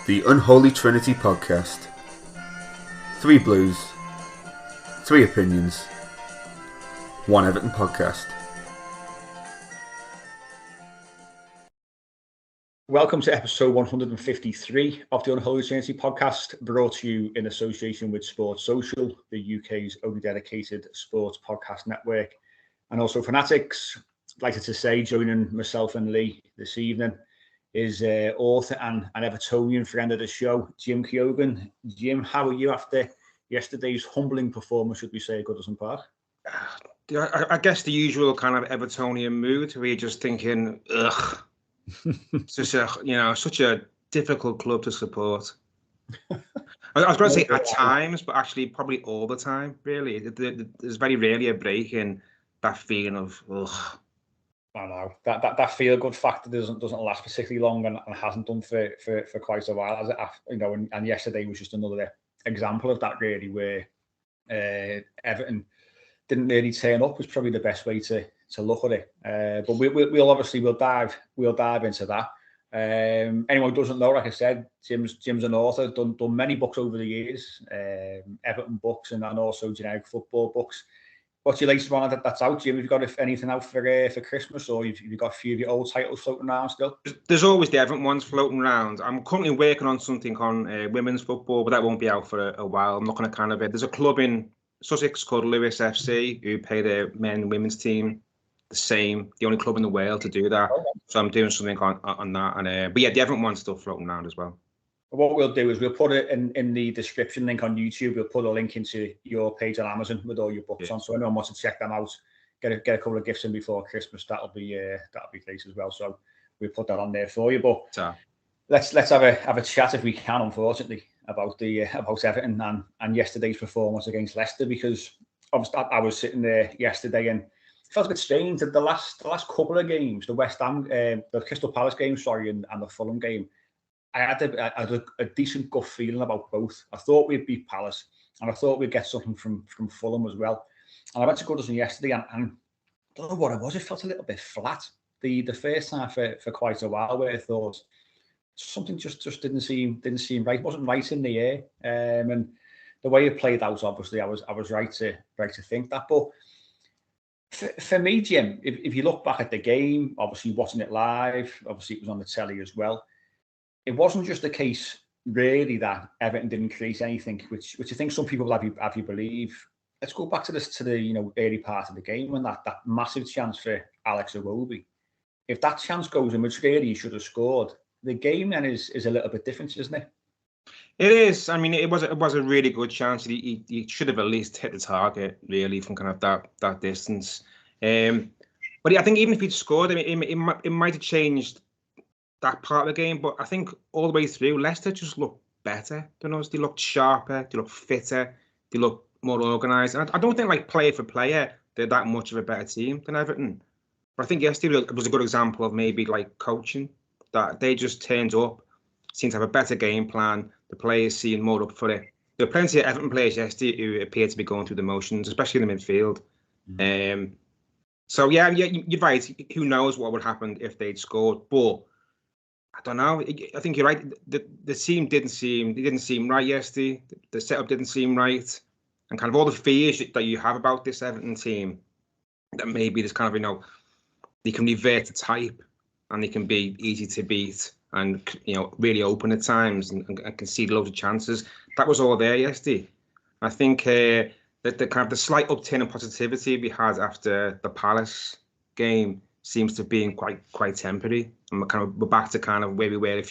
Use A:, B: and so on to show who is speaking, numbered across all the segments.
A: The Unholy Trinity Podcast. 3 Blues, 3 Opinions, 1 Everton Podcast.
B: Welcome to episode 153 of the Unholy Trinity Podcast, brought to you in association with Sports Social, the UK's only dedicated sports podcast network, and also Fanatics. I'd like to say, joining myself and Lee this evening is author and an Evertonian friend of the show, Jim Keoghan. Jim, how are you after yesterday's humbling performance, should we say, at Goodison Park?
C: I guess the usual kind of Evertonian mood, where you're just thinking, ugh, such a difficult club to support. I was going to say at times, but actually probably all the time, really. There's very rarely a break in that feeling of, ugh.
B: I know that feel-good factor doesn't last particularly long, and hasn't done for quite a while, as it, and yesterday was just another example of that, really, where Everton didn't really turn up was probably the best way to look at it. But we'll dive into that. Anyone who doesn't know, like I said, Jim's an author, done many books over the years, Everton books and also generic football books. What's your latest one that's out, Jim? Have you got anything out for Christmas, or have you got a few of your old titles floating around still?
C: There's always the Everton ones floating around. I'm currently working on something on women's football, but that won't be out for a while. I'm not going to there's a club in Sussex called Lewis FC who pay their men and women's team the same, the only club in the world to do that. Okay. So I'm doing something on that. And but yeah, the Everton one's still floating around as well.
B: What we'll do is we'll put it in the description link on YouTube. We'll put a link into your page on Amazon with all your books on, so anyone wants to check them out, get a couple of gifts in before Christmas. That'll be great as well. So we'll put that on there for you. But let's have a chat, if we can, unfortunately, about Everton and yesterday's performance against Leicester, because obviously I was sitting there yesterday and it felt a bit strange that the last couple of games, the West Ham, the Crystal Palace game, and the Fulham game, I had a decent gut feeling about both. I thought we'd beat Palace, and I thought we'd get something from Fulham as well. And I went to Goodison yesterday, and I don't know what it was. It felt a little bit flat. The first half for quite a while, where I thought something just didn't seem right. It wasn't right in the air, and the way it played out, obviously, I was right to think that. But for me, Jim, if you look back at the game, obviously watching it live, obviously it was on the telly as well. It wasn't just the case, really, that Everton didn't create anything, which I think some people have you believe. Let's go back to the early part of the game when that massive chance for Alex Iwobi. If that chance goes in, which really he should have scored, the game then is a little bit different, isn't it?
C: It is. I mean, it was a really good chance. He should have at least hit the target, really, from kind of that distance. But yeah, I think even if he'd scored, I mean, it might have changed that part of the game, but I think all the way through, Leicester just looked better than us. They looked sharper, they looked fitter, they looked more organised. And I don't think, like, player for player, they're that much of a better team than Everton. But I think yesterday was a good example of maybe, like, coaching, that they just turned up, seemed to have a better game plan. The players seemed more up for it. There were plenty of Everton players yesterday who appeared to be going through the motions, especially in the midfield. Mm-hmm. So yeah, you're right. Who knows what would happen if they'd scored? But I don't know. I think you're right. The team didn't seem right yesterday. The setup didn't seem right, and kind of all the fears that you have about this Everton team, that maybe there's kind of they can revert to type, and they can be easy to beat, and really open at times, and concede loads of chances. That was all there yesterday. I think that the kind of the slight upturn in positivity we had after the Palace game seems to have been quite temporary, and we're back to kind of where we were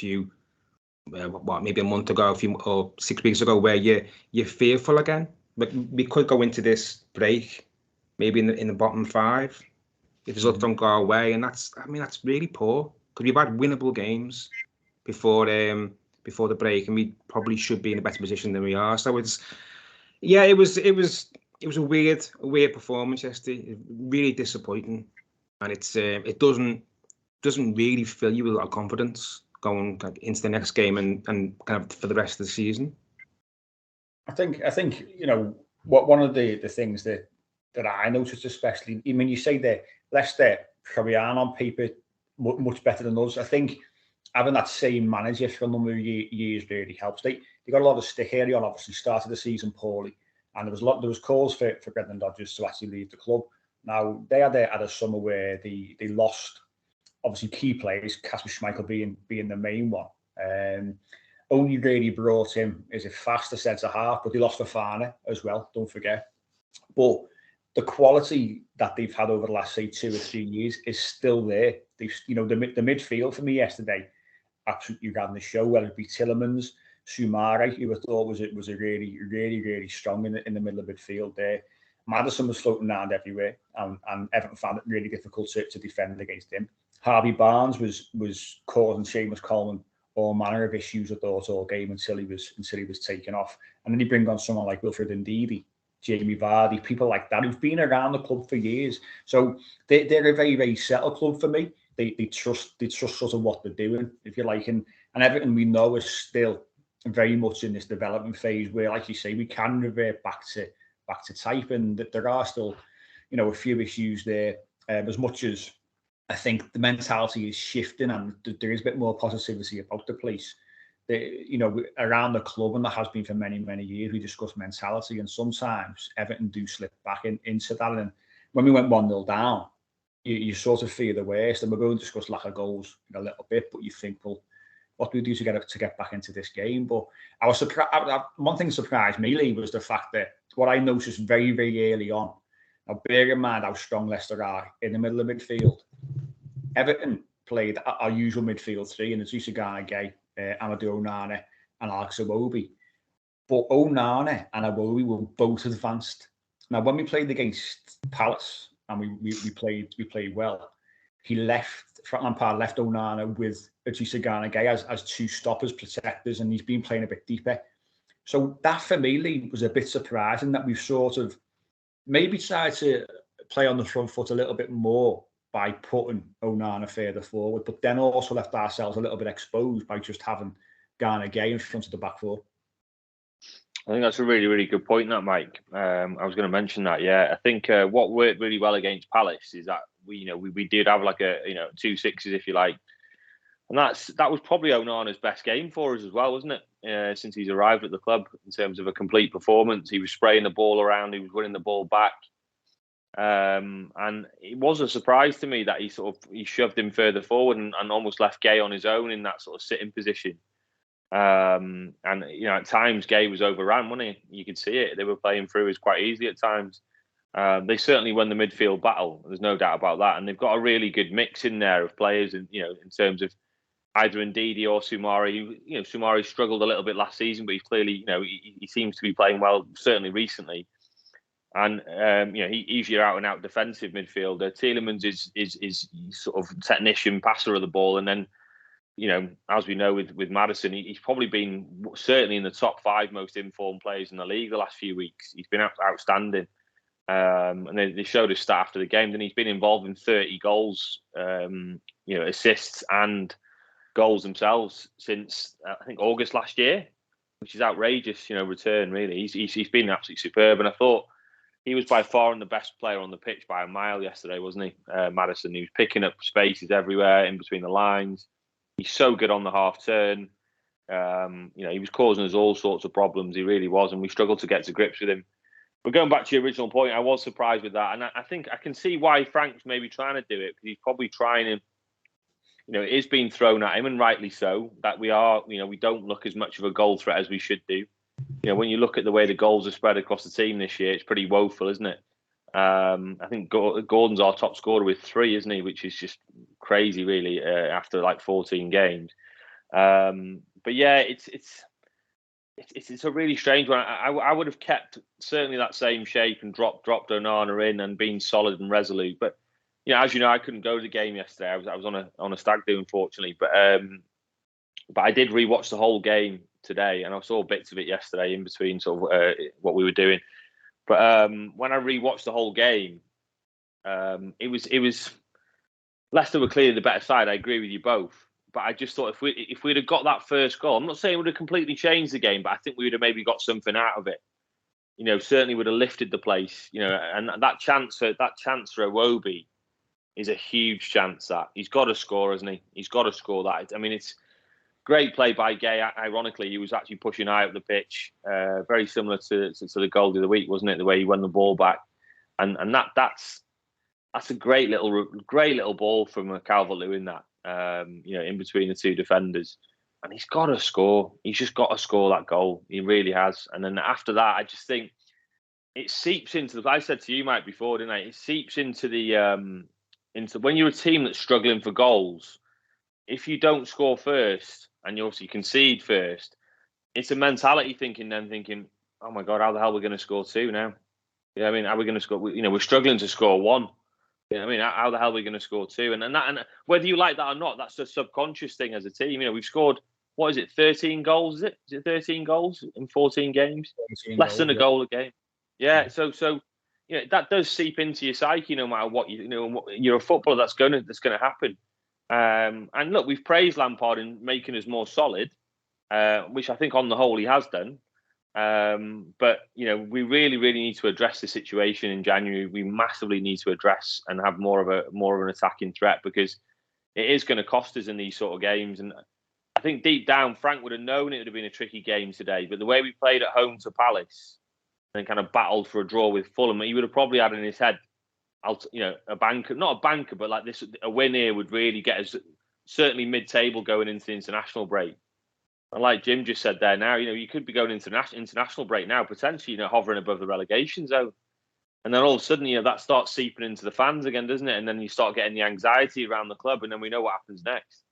C: maybe a month ago, or 6 weeks ago, where you're fearful again. But we could go into this break maybe in the bottom 5 if the results don't go our way, and that's really poor, because we've had winnable games before the break, and we probably should be in a better position than we are. So it was a weird performance yesterday. Really disappointing. And it doesn't really fill you with a lot of confidence going into the next game and kind of for the rest of the season.
B: I think what one of the things that I noticed, especially, I mean, you say that Leicester probably aren't on paper much better than us. I think having that same manager for a number of years really helps. They got a lot of stick here. He obviously started the season poorly, and there was calls for Brendan Rodgers to actually leave the club. Now they had a summer where they lost obviously key players, Kasper Schmeichel being the main one. Only really brought him as a faster centre half, but they lost Fofana as well. Don't forget. But the quality that they've had over the last, say, 2 or 3 years is still there. They've, the midfield for me yesterday absolutely ran the show. Whether it be Tielemans, Soumare, who I thought was a really, really, really strong in the middle of midfield there. Maddison was floating around everywhere, and Everton found it really difficult to defend against him. Harvey Barnes was causing Seamus Coleman all manner of issues, I thought, all game until he was taken off. And then you bring on someone like Wilfred Ndidi, Jamie Vardy, people like that who've been around the club for years. So they're a very, very settled club for me. They trust sort of what they're doing, if you like. And Everton, we know, is still very much in this development phase where, like you say, we can revert back to type, and that there are still, a few issues there. As much as I think the mentality is shifting and there is a bit more positivity about the place. Around the club, and that has been for many, many years, we discuss mentality, and sometimes Everton do slip back into that. And when we went 1-0 down, you sort of fear the worst, and we're going to discuss lack of goals in a little bit, but you think, well, what do we do to get back into this game? But I was surprised. One thing that surprised me, Lee, was the fact that what I noticed very, very early on. Now, bear in mind how strong Leicester are in the middle of midfield. Everton played our usual midfield three, and it's Isagana Gay, Amadou Onana, and Alex Iwobi. But Onana and Iwobi were both advanced. Now, when we played against Palace and we played well, Frank Lampard left Onana with Isagana Gay as two stoppers, protectors, and he's been playing a bit deeper. So that for me, Lee, was a bit surprising that we've sort of maybe tried to play on the front foot a little bit more by putting Onana further forward, but then also left ourselves a little bit exposed by just having Garner Gay in front of the back four.
D: I think that's a really, really good point, that, Mike. I was going to mention that. Yeah, I think what worked really well against Palace is that we did have like a 2 sixes, if you like, and that was probably Onana's best game for us as well, wasn't it? Since he's arrived at the club, in terms of a complete performance, he was spraying the ball around, he was winning the ball back. And it was a surprise to me that he shoved him further forward and almost left Gay on his own in that sort of sitting position. And at times Gay was overrun, wasn't he? You could see it. They were playing through us quite easily at times. They certainly won the midfield battle. There's no doubt about that. And they've got a really good mix in there of players, and in terms of either Ndidi or Soumare. Soumare struggled a little bit last season, but he's clearly, he seems to be playing well, certainly recently. And he's your out and out defensive midfielder. Tielemans is sort of technician, passer of the ball, and then as we know with Maddison, he's probably been certainly in the top 5 most informed players in the league the last few weeks. He's been outstanding, and they showed a stat after the game. Then he's been involved in 30 goals, assists and goals themselves since I think August last year, which is outrageous. Return really. He's been absolutely superb, and I thought he was by far the best player on the pitch by a mile yesterday, wasn't he? Maddison. He was picking up spaces everywhere in between the lines. He's so good on the half turn. He was causing us all sorts of problems. He really was, and we struggled to get to grips with him. But going back to your original point, I was surprised with that, and I think I can see why Frank's maybe trying to do it, because he's probably trying to. It is being thrown at him, and rightly so, that we don't look as much of a goal threat as we should do. When you look at the way the goals are spread across the team this year, it's pretty woeful, isn't it? I think Gordon's our top scorer with 3, isn't he? Which is just crazy, really, after like 14 games. But yeah, it's a really strange one. I would have kept certainly that same shape and dropped Onana in and been solid and resolute. But as you know, I couldn't go to the game yesterday. I was on a stag do, unfortunately. But I did rewatch the whole game today, and I saw bits of it yesterday in between sort of what we were doing. But when I rewatched the whole game, it was Leicester were clearly the better side. I agree with you both. But I just thought if we'd have got that first goal, I'm not saying it would have completely changed the game, but I think we would have maybe got something out of it. Certainly would have lifted the place. And that chance for Iwobi, is a huge chance that he's got to score, hasn't he? He's got to score that. I mean, it's great play by Gay. Ironically, he was actually pushing high up the pitch, very similar to the goal of the week, wasn't it? The way he won the ball back, and that's a great little ball from Calvert-Lewin. That in between the two defenders, and he's got to score. He's just got to score that goal. He really has. And then after that, I just think it seeps into the. I said to you, Mike, before, didn't I? It seeps into the into when you're a team that's struggling for goals. If you don't score first and you obviously concede first, it's a mentality thinking, oh my God, how the hell are we going to score two now? Yeah, I mean, are we going to score? We're struggling to score one. I mean, how the hell are we going to score two? And whether you like that or not, that's a subconscious thing as a team. We've scored, what is it, 13 goals? Is it 13 goals in 14 games? Less than a goal a game. Yeah, so that does seep into your psyche no matter what you're a footballer. That's going to happen. And look, we've praised Lampard in making us more solid, which I think on the whole he has done. But we really, really need to address the situation in January. We massively need to address and have more of an attacking threat, because it is going to cost us in these sort of games. And I think deep down, Frank would have known it would have been a tricky game today. But the way we played at home to Palace and kind of battled for a draw with Fulham, he would have probably had in his head, a banker, not a banker, but like this, a win here would really get us certainly mid-table going into the international break. And like Jim just said there, now you could be going into international break now, potentially hovering above the relegation zone, and then all of a sudden that starts seeping into the fans again, doesn't it? And then you start getting the anxiety around the club, and then we know what happens next.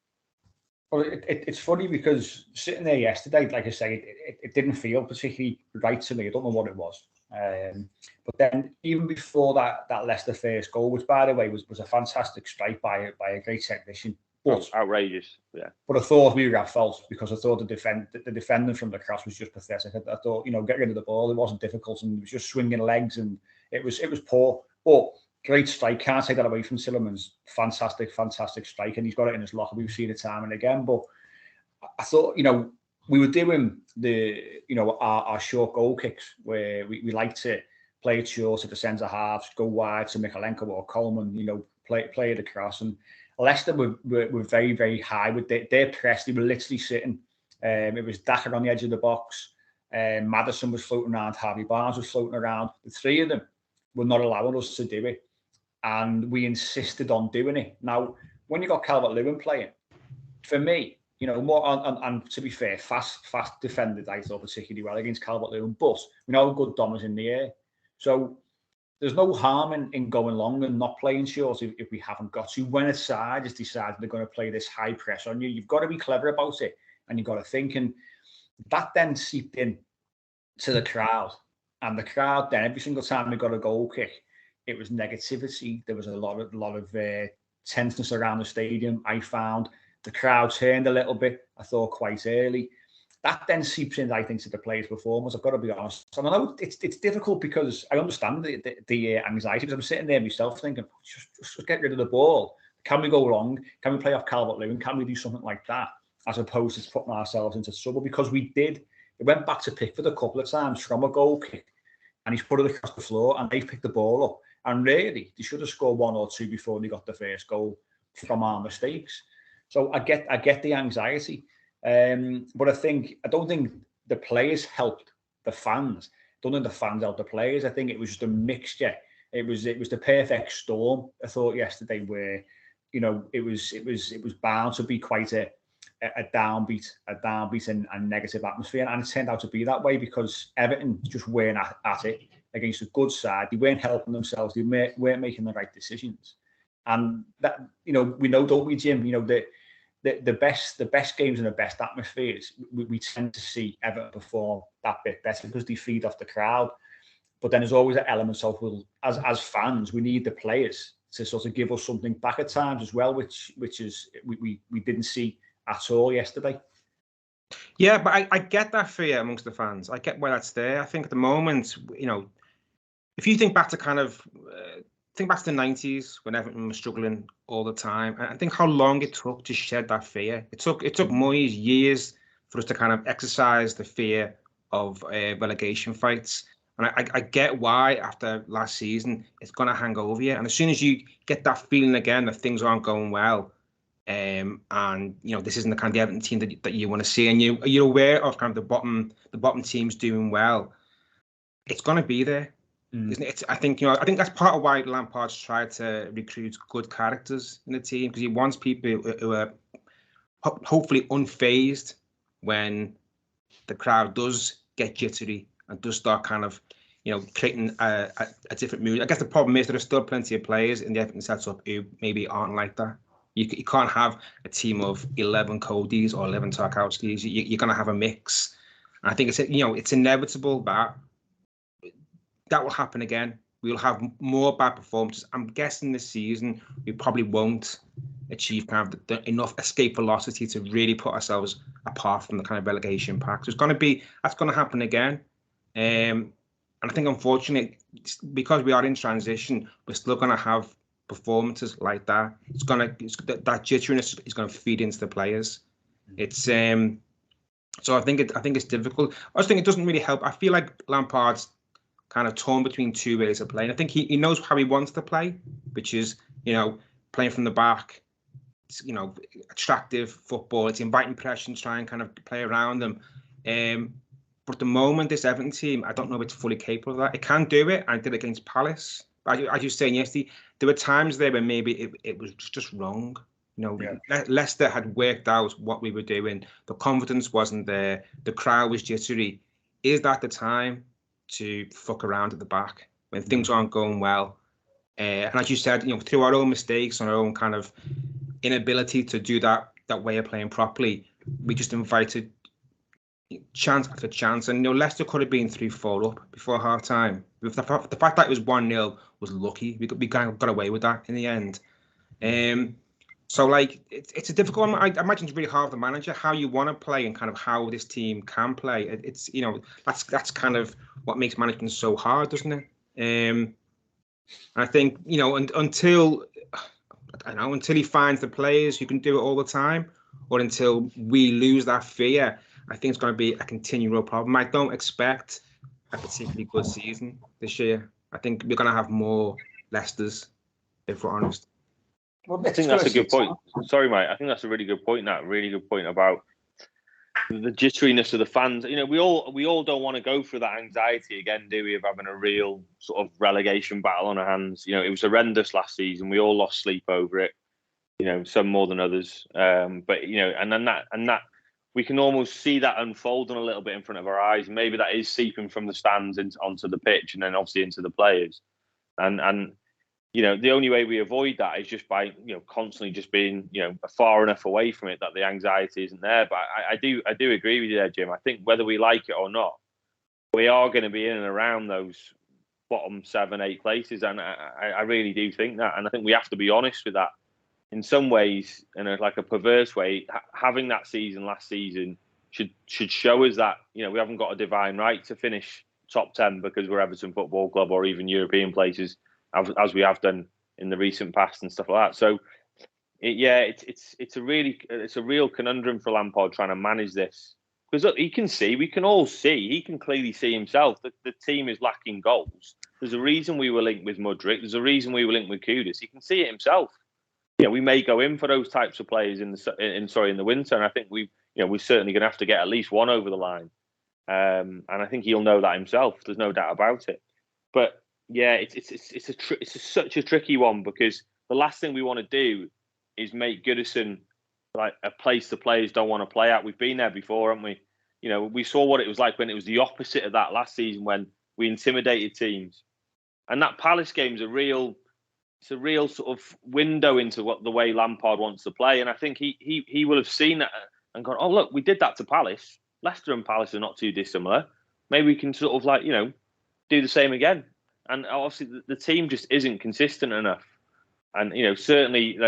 B: Well, it's funny because sitting there yesterday, like I say, it didn't feel particularly right to me. I don't know what it was. But then even before that Leicester first goal, which by the way was a fantastic strike by a great technician. But
D: outrageous, yeah.
B: But I thought we were at fault, because I thought the defending from the cross was just pathetic. I thought, get rid of the ball. It wasn't difficult, and it was just swinging legs, and it was poor. But great strike. Can't take that away from Tielemans. Fantastic strike, and he's got it in his locker. We've seen it time and again. But I thought, we were doing our short goal kicks where we like to play it short at the centre halves, go wide to Mikalenko or Coleman, play it across. And Leicester were very, very high with their press. They were literally sitting. It was Daka on the edge of the box. Maddison was floating around. Harvey Barnes was floating around. The three of them were not allowing us to do it, and we insisted on doing it. Now, when you got Calvert-Lewin playing, for me, more and to be fair, fast defended, I thought, particularly well against Calvert-Lewin. But we know how good Dom is in the air, so there's no harm in going long and not playing short if we haven't got to. When a side has decided they're going to play this high press on you, you've got to be clever about it, and you've got to think. And that then seeped in to the crowd. And the crowd then, every single time we got a goal kick, it was negativity. There was a lot of tenseness around the stadium. I found the crowd turned a little bit, I thought, quite early. That then seeps in, I think, to the players' performance. I've got to be honest. And I know it's difficult, because I understand the anxiety, because I'm sitting there myself thinking, just get rid of the ball. Can we go long? Can we play off Calvert-Lewin? Can we do something like that, as opposed to putting ourselves into trouble? Because we did. It went back to Pickford a couple of times from a goal kick, and he's put it across the floor, and they've picked the ball up. And really, they should have scored one or two before they got the first goal from our mistakes. So I get the anxiety. But I don't think the players helped the fans. I don't think the fans helped the players. I think it was just a mixture. It was the perfect storm, I thought, yesterday, where it was bound to be quite a downbeat and negative atmosphere, and it turned out to be that way because Everton just weren't at it against a good side. They weren't helping themselves. They weren't making the right decisions, and that we know, don't we, Jim? The best games and the best atmospheres, we tend to see Everton perform that bit better because they feed off the crowd. But then there's always an element of, well, as fans, we need the players to sort of give us something back at times as well, which is we didn't see at all yesterday.
C: Yeah, but I get that fear amongst the fans. I get why that's there. I think at the moment, if you think back to the 90s when Everton was struggling all the time, and I think how long it took to shed that fear. It took Moyes years for us to kind of exercise the fear of relegation fights. And I get why after last season it's going to hang over you. And as soon as you get that feeling again that things aren't going well, and this isn't the kind of Everton team that you want to see, and you're aware of kind of the bottom teams doing well, it's going to be there, isn't it? I think that's part of why Lampard's tried to recruit good characters in the team, because he wants people who are hopefully unfazed when the crowd does get jittery and does start kind of, creating a different mood. I guess the problem is there are still plenty of players in the Everton setup who maybe aren't like that. You can't have a team of 11 Codys or 11 Tarkowskis. You're going to have a mix. And I think it's inevitable that will happen again. We'll have more bad performances. I'm guessing this season we probably won't achieve kind of enough escape velocity to really put ourselves apart from the kind of relegation pack. So that's going to happen again. And I think, unfortunately, because we are in transition, we're still going to have performances like that. That jitteriness is going to feed into the players. It's so I think it's difficult. I just think it doesn't really help. I feel like Lampard's kind of torn between two ways of playing. I think he knows how he wants to play, which is playing from the back. It's, attractive football. It's inviting pressure and trying kind of play around them. But at the moment, this Everton team, I don't know if it's fully capable of that. It can do it. I did it against Palace. But as you were saying yesterday, there were times there where maybe it was just wrong. Leicester had worked out what we were doing. The confidence wasn't there. The crowd was jittery. Is that the time to fuck around at the back when things aren't going well? And as you said, through our own mistakes and our own kind of inability to do that way of playing properly, we just invited chance after chance. And Leicester could have been 3-4 up before half time. The fact that it was 1-0 was lucky. We got away with that in the end. So it's a difficult one. I imagine it's really hard for the manager how you want to play and kind of how this team can play. It's that's kind of what makes management so hard, doesn't it? And I think until he finds the players who can do it all the time, or until we lose that fear, I think it's going to be a continual problem. I don't expect a particularly good season this year. I think we're going to have more Leicesters, if we're honest.
D: Well, I think that's a good point. Sorry, mate. I think that's a really good point. That really good point about the jitteriness of the fans. We all don't want to go through that anxiety again, do we? Of having a real sort of relegation battle on our hands. It was horrendous last season. We all lost sleep over it. Some more than others. But and that we can almost see that unfolding a little bit in front of our eyes. Maybe that is seeping from the stands onto the pitch, and then obviously into the players. And the only way we avoid that is just by constantly just being far enough away from it that the anxiety isn't there. But I do agree with you there, Jim. I think whether we like it or not, we are going to be in and around those bottom 7-8 places, and I really do think that. And I think we have to be honest with that. In some ways, in a perverse way, having that season last season should show us that we haven't got a divine right to finish top 10 because we're Everton Football Club or even European places, as we have done in the recent past and stuff like that. So, it's a real conundrum for Lampard trying to manage this, because look, we can all see, he can clearly see himself that the team is lacking goals. There's a reason we were linked with Mudryk. There's a reason we were linked with Kudus. He can see it himself. We may go in for those types of players in the winter, and I think we're certainly going to have to get at least one over the line. And I think he'll know that himself. There's no doubt about it. But yeah, it's such a tricky one, because the last thing we want to do is make Goodison like a place the players don't want to play at. We've been there before, haven't we? We saw what it was like when it was the opposite of that last season, when we intimidated teams. And that Palace game is a real sort of window into what the way Lampard wants to play. And I think he will have seen that and gone, oh, look, we did that to Palace. Leicester and Palace are not too dissimilar. Maybe we can sort of do the same again. And obviously the team just isn't consistent enough. And, certainly,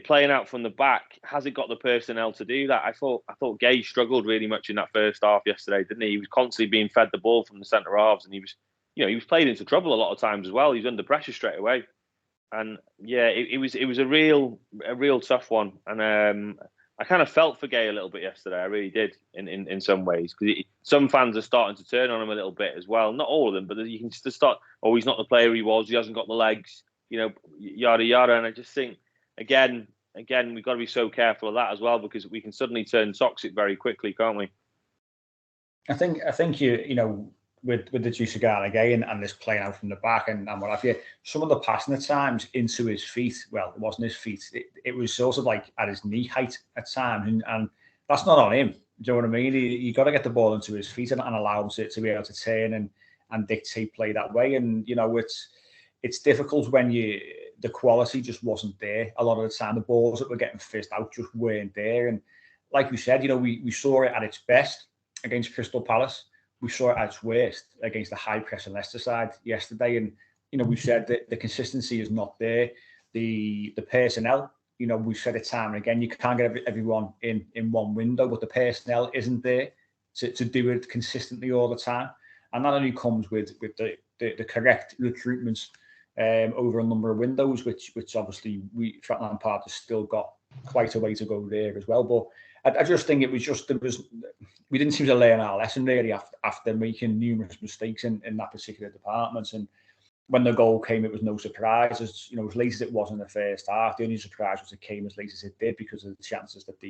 D: playing out from the back, has it got the personnel to do that? I thought Gage struggled really much in that first half yesterday, didn't he? He was constantly being fed the ball from the centre halves, and he was played into trouble a lot of times as well. He was under pressure straight away. And yeah, it was a real tough one. And I kind of felt for Gay a little bit yesterday. I really did in some ways, because some fans are starting to turn on him a little bit as well. Not all of them, but you can just start. Oh, he's not the player he was. He hasn't got the legs. Yada yada. And I just think again, we've got to be so careful of that as well, because we can suddenly turn toxic very quickly, can't we?
B: I think with the juice of garlic again and this playing out from the back and what have you, some of the passing at times into his feet, well, it wasn't his feet, it was sort of like at his knee height at times, and that's not on him. Do you know what I mean? You got to get the ball into his feet and allow it to be able to turn and dictate play that way. And it's difficult when the quality just wasn't there. A lot of the time, the balls that were getting fizzed out just weren't there. And like we said, we saw it at its best against Crystal Palace. We saw it at its worst against the high press and Leicester side yesterday. And, we've said that the consistency is not there. The personnel, we've said it time and again, you can't get everyone in one window, but the personnel isn't there to do it consistently all the time. And that only comes with the correct recruitments over a number of windows, which obviously Frank Lampard has still got quite a way to go there as well. But I just think we didn't seem to learn our lesson really after making numerous mistakes in that particular department. And when the goal came, it was no surprise. As late as it was in the first half, the only surprise was it came as late as it did because of the chances that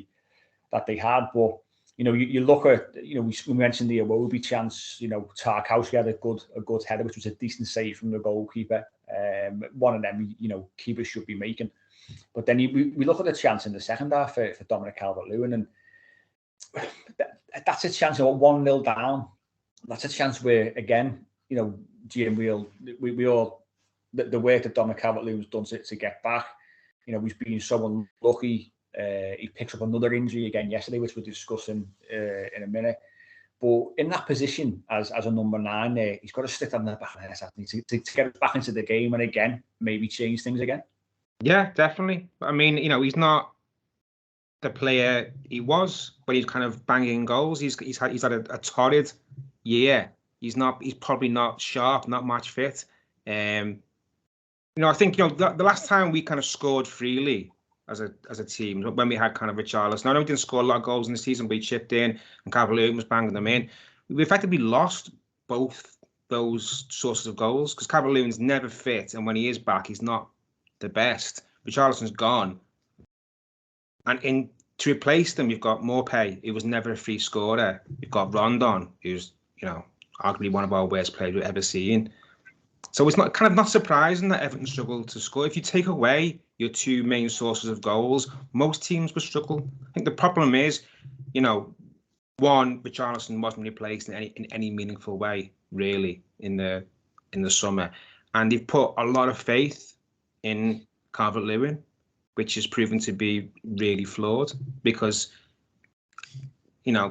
B: they had. But you look at we mentioned the Iwobi chance. Tarkowski had a good header, which was a decent save from the goalkeeper. One of them, keepers should be making. But then we look at the chance in the second half for Dominic Calvert-Lewin, and that's a chance. 1-0 down. That's a chance where again, Jim, we all the work that Dominic Calvert-Lewin's done to get back. He's been so unlucky. He picks up another injury again yesterday, which we'll discuss in a minute. But in that position as a number 9 there, he's got to stick that in the back of the head to get us back into the game and again maybe change things again.
C: Yeah, definitely. I mean, he's not the player he was, but he's kind of banging goals. He's had a torrid year. He's probably not sharp, not match fit. I think the last time we kind of scored freely as a team, when we had kind of Richarlison. I know we didn't score a lot of goals in the season, but he chipped in and Calvert-Lewin was banging them in. We effectively lost both those sources of goals because Calvert-Lewin's never fit, and when he is back, he's not the best. Richarlison's gone, and to replace them, you've got Maupay, who was never a free scorer. You've got Rondon, who's arguably one of our worst players we've ever seen. So it's not surprising that Everton struggled to score. If you take away your two main sources of goals, most teams would struggle. I think the problem is, one, Richarlison wasn't replaced in any meaningful way, really, in the summer, and they've put a lot of faith in Calvert-Lewin, which has proven to be really flawed because,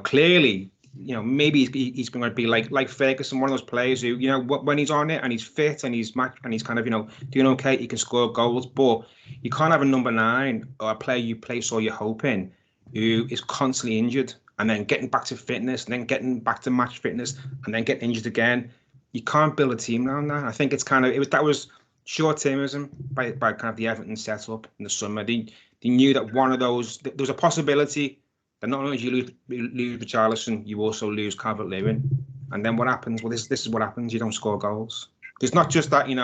C: clearly, maybe he's going to be like Ferguson, one of those players who, when he's on it and he's fit and he's kind of, doing okay, he can score goals, but you can't have a number 9 or a player you place all your hope in who is constantly injured and then getting back to fitness and then getting back to match fitness and then getting injured again. You can't build a team around that. I think that was short-termism by kind of the Everton setup in the summer. They knew that one of those, there was a possibility that not only do you lose Richarlison, you also lose Calvert-Lewin. And then what happens? Well, this is what happens. You don't score goals. It's not just that, you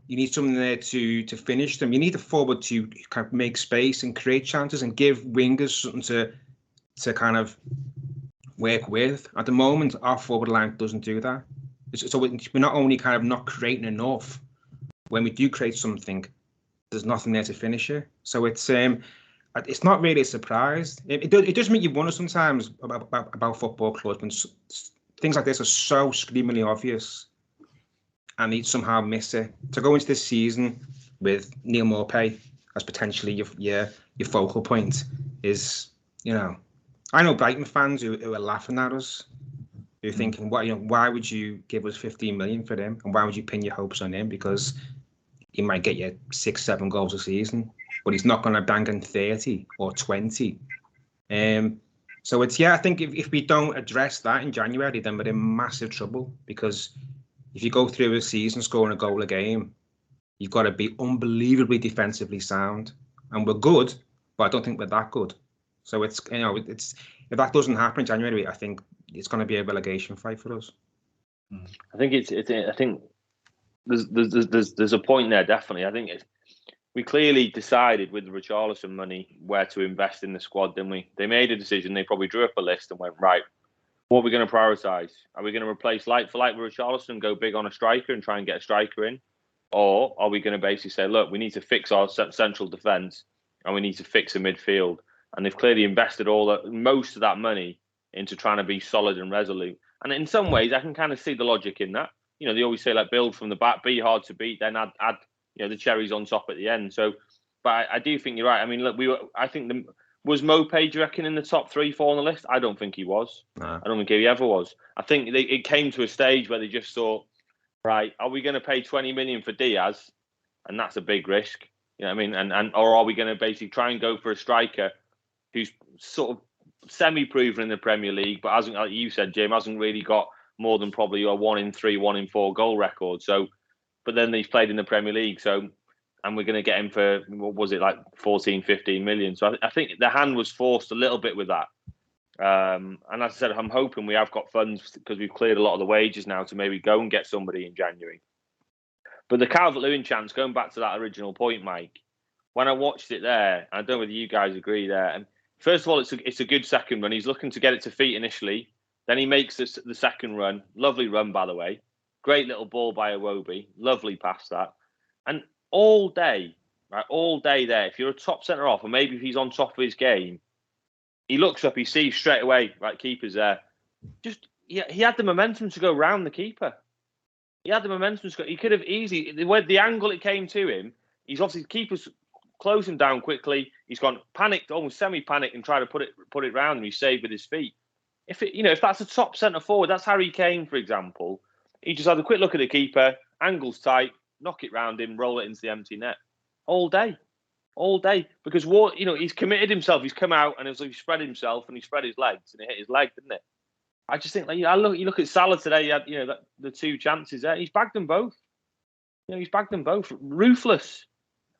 C: need someone there to finish them. You need a forward to kind of make space and create chances and give wingers something to kind of work with. At the moment, our forward line doesn't do that. So we're not only kind of not creating enough, when we do create something, there's nothing there to finish it. So it's not really a surprise. It does make you wonder sometimes about football clubs when things like this are so screamingly obvious and they somehow miss it. To go into this season with Neil Maupay as potentially your focal point is, I know Brighton fans who are laughing at us, who are thinking, why would you give us 15 million for him, and why would you pin your hopes on him? Because he might get you 6-7 goals a season, but he's not going to bang in 30 or 20. So I think if we don't address that in January, then we're in massive trouble, because if you go through a season scoring a goal a game, you've got to be unbelievably defensively sound. And we're good, but I don't think we're that good. So it's it's if that doesn't happen in January, I think it's going to be a relegation fight for us.
D: I think I think there's a point there definitely. I think we clearly decided with the Richarlison money where to invest in the squad, didn't we? They made a decision. They probably drew up a list and went, right, what are we going to prioritise? Are we going to replace like for like with Richarlison and go big on a striker and try and get a striker in? Or are we going to basically say, look, we need to fix our central defence and we need to fix a midfield? And they've clearly invested most of that money into trying to be solid and resolute. And in some ways, I can kind of see the logic in that. You know, they always say, like, build from the back, be hard to beat, then add the cherries on top at the end. So, but I do think you're right. I mean, look, I think was Mopé, do you reckon, in the top 3-4 on the list? I don't think he was. No. I don't think he ever was. I think it came to a stage where they just thought, right, are we going to pay 20 million for Diaz? And that's a big risk. You know what I mean? Or are we going to basically try and go for a striker who's sort of semi-proven in the Premier League, but hasn't, like you said, Jim, hasn't really got more than probably a 1 in 3, 1 in 4 goal record. So, but then he's played in the Premier League. So, and we're going to get him for, what was it, like 14, 15 million. So I think the hand was forced a little bit with that. And as I said, I'm hoping we have got funds because we've cleared a lot of the wages now to maybe go and get somebody in January. But the Calvert-Lewin chance, going back to that original point, Mike, when I watched it there, I don't know whether you guys agree there. And first of all, it's a good second run. He's looking to get it to feet initially. Then he makes the second run. Lovely run, by the way. Great little ball by Iwobi. Lovely pass that. And all day there, if you're a top centre-half, or maybe if he's on top of his game, he looks up, he sees straight away, right, keeper's there. He had the momentum to go round the keeper. He had the momentum to go. He could have easily, the angle it came to him, he's obviously, the keeper's closing down quickly. He's gone panicked, almost semi-panicked, and tried to put it round, and he saved with his feet. If that's a top centre-forward, that's Harry Kane, for example, he just had a quick look at the keeper, angle's tight, knock it round him, roll it into the empty net. All day. Because he's committed himself. He's come out and he spread himself and he spread his legs and it hit his leg, didn't it? I just think, you look at Salah today. He had, the 2 chances there. He's bagged them both. He's bagged them both. Ruthless,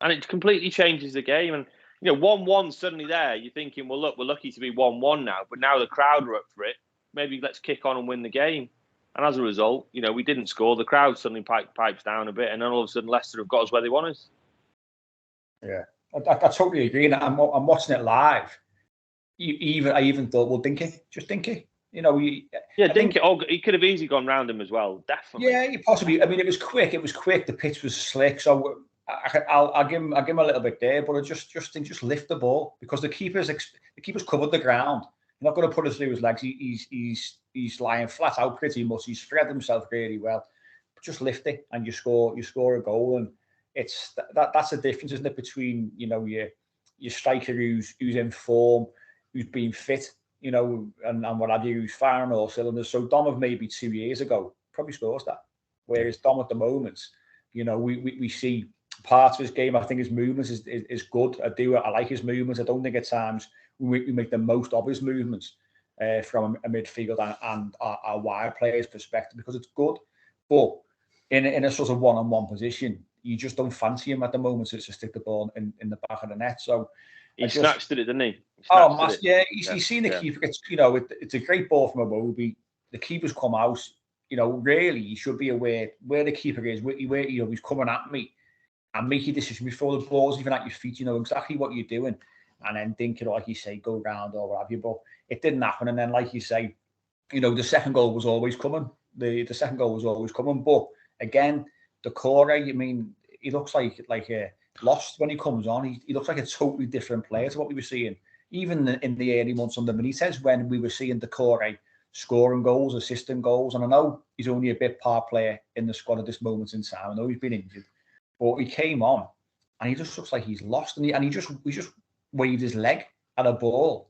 D: and it completely changes the game. And 1-1 suddenly there. You're thinking, well, look, we're lucky to be 1-1 now, but now the crowd are up for it. Maybe let's kick on and win the game. And as a result, we didn't score. The crowd suddenly pipes down a bit, and then all of a sudden Leicester have got us where they want us.
B: Yeah, I totally agree. And I'm watching it live. I even thought, well, Dinky. Dinky.
D: He could have easily gone round him as well. Definitely.
B: Yeah, possibly. I mean, it was quick. The pitch was slick. So I'll give him a little bit there, but I just lift the ball because the keeper's covered the ground. You're not going to put it through his legs. He's lying flat out pretty much. He's spread himself really well. But just lift it and you score a goal. And it's that's the difference, isn't it, between your striker who's in form, who's been fit, and what have you, who's firing all cylinders. So Dom of maybe 2 years ago probably scores that. Whereas Dom at the moment, we see parts of his game. I think his movements is good. I like his movements. I don't think at times we make the most of his movements from a midfield and our wide players' perspective because it's good. But in a sort of one-on-one position, you just don't fancy him at the moment to stick the ball in the back of the net. So
D: he snatched at it, didn't he?
B: He's seen the keeper. It's a great ball from Iwobi. The keeper's come out. Really, you should be aware where the keeper is. Where he's coming at me, and make your decision before the ball's even at your feet. You know exactly what you're doing, and then think, like you say, go round or what have you. But it didn't happen. And then, like you say, the second goal was always coming. The second goal was always coming. But again, Decore, he looks like lost when he comes on. He looks like a totally different player to what we were seeing, even in the early months under Benitez when we were seeing Decore scoring goals, assisting goals. And I know he's only a bit part player in the squad at this moment in time. I know he's been injured, but he came on and he just looks like he's lost. And he just waved his leg at a ball.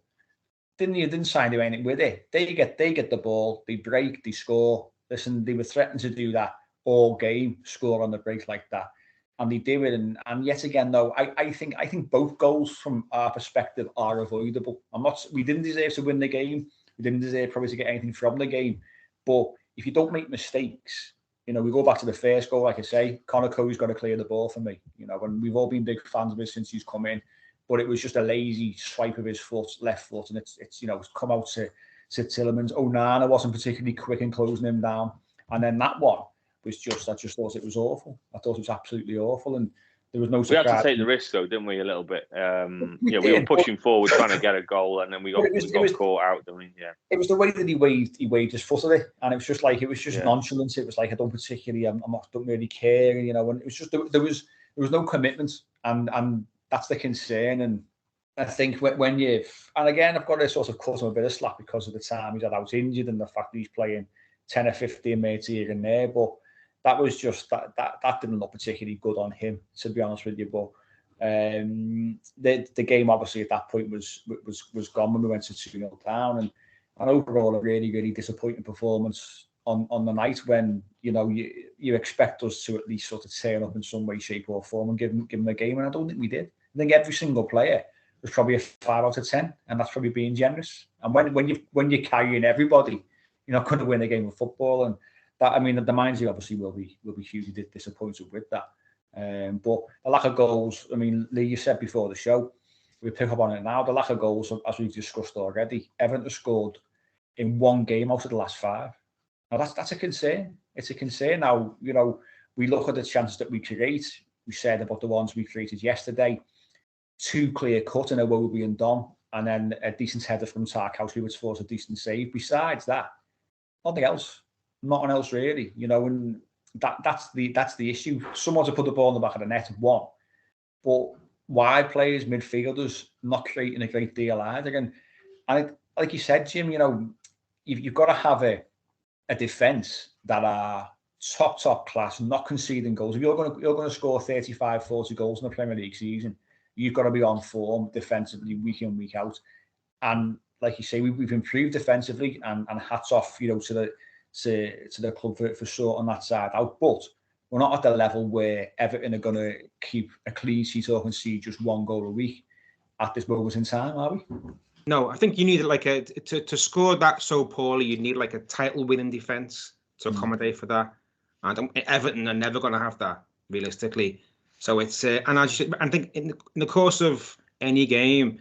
B: Didn't try and do anything with it. They get the ball, they break, they score. Listen, they were threatened to do that all game, score on the break like that. And they do it. And yet again, though, I think both goals from our perspective are avoidable. We didn't deserve to win the game. We didn't deserve probably to get anything from the game. But if you don't make mistakes, we go back to the first goal, like I say, Connor Coe's got to clear the ball for me. And we've all been big fans of him since he's come in. but it was just a lazy swipe of his left foot, and it's come out to Tielemans. Onana wasn't particularly quick in closing him down, and then that one was I just thought it was awful. I thought it was absolutely awful, and there was no surprise.
D: We had to take the risk, though, didn't we? A little bit. We were pushing forward, trying to get a goal, and then we got caught out. I mean, yeah.
B: It was the way that he waved his foot at it, and it was just nonchalant. It was like, I don't particularly, I don't really care, and it was just there was no commitment, and that's the concern. And I think when and again, I've got to sort of cut him a bit of slack because of the time he's had out injured and the fact that he's playing 10 or 15 minutes here and there, but that was just that didn't look particularly good on him, to be honest with you. But the game obviously at that point was gone when we went to 2-0 down, and overall a really, really disappointing performance on the night when you expect us to at least sort of turn up in some way, shape or form and give them a game, and I don't think we did. I think every single player was probably a 5 out of 10, and that's probably being generous. And when you're carrying everybody, you're not going to win a game of football, and that, I mean, the Mindsy obviously will be hugely disappointed with that. But the lack of goals, I mean, Lee, you said before the show, we pick up on it now, the lack of goals, as we've discussed already. Everton has scored in one game out of the last 5. Now, that's a concern. It's a concern. Now, we look at the chances that we create. We said about the ones we created yesterday. 2 clear cut in a Iwobi and Dom, and then a decent header from Tarkowski, which forced a decent save. Besides that, nothing else. Nothing else really, and that's the issue. Someone to put the ball in the back of the net, one, but wide players, midfielders, not creating a great deal either. And like you said, Jim, you've got to have a defence that are top class, not conceding goals. If you're going to score 35, 40 goals in the Premier League season, you've got to be on form defensively week in, week out. And like you say, we've improved defensively, and hats off, to the club for sorting that side out. But we're not at the level where Everton are going to keep a clean sheet or concede just 1 goal a week at this moment in time, are we?
C: No, I think you need to score that so poorly. You need like a title-winning defence to accommodate for that, and Everton are never going to have that realistically. So it's and I think in the course of any game,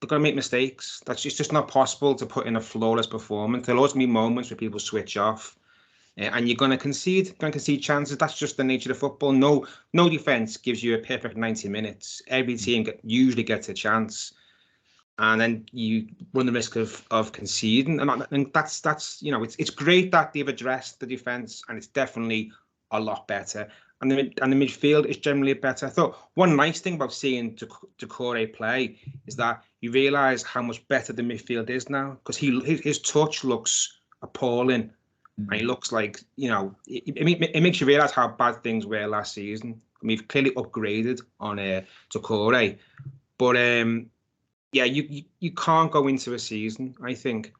C: they're going to make mistakes. It's just not possible to put in a flawless performance. There'll always be moments where people switch off, and you're going to concede chances. That's just the nature of football. No defence gives you a perfect 90 minutes. Every team usually gets a chance, and then you run the risk of conceding. And that's it's great that they've addressed the defence, and it's definitely a lot better. And the midfield is generally better. I thought one nice thing about seeing Doucouré play is that you realise how much better the midfield is now, because his touch looks appalling, and he looks like it makes you realise how bad things were last season. We've clearly upgraded on Doucouré, but you can't go into a season, I think,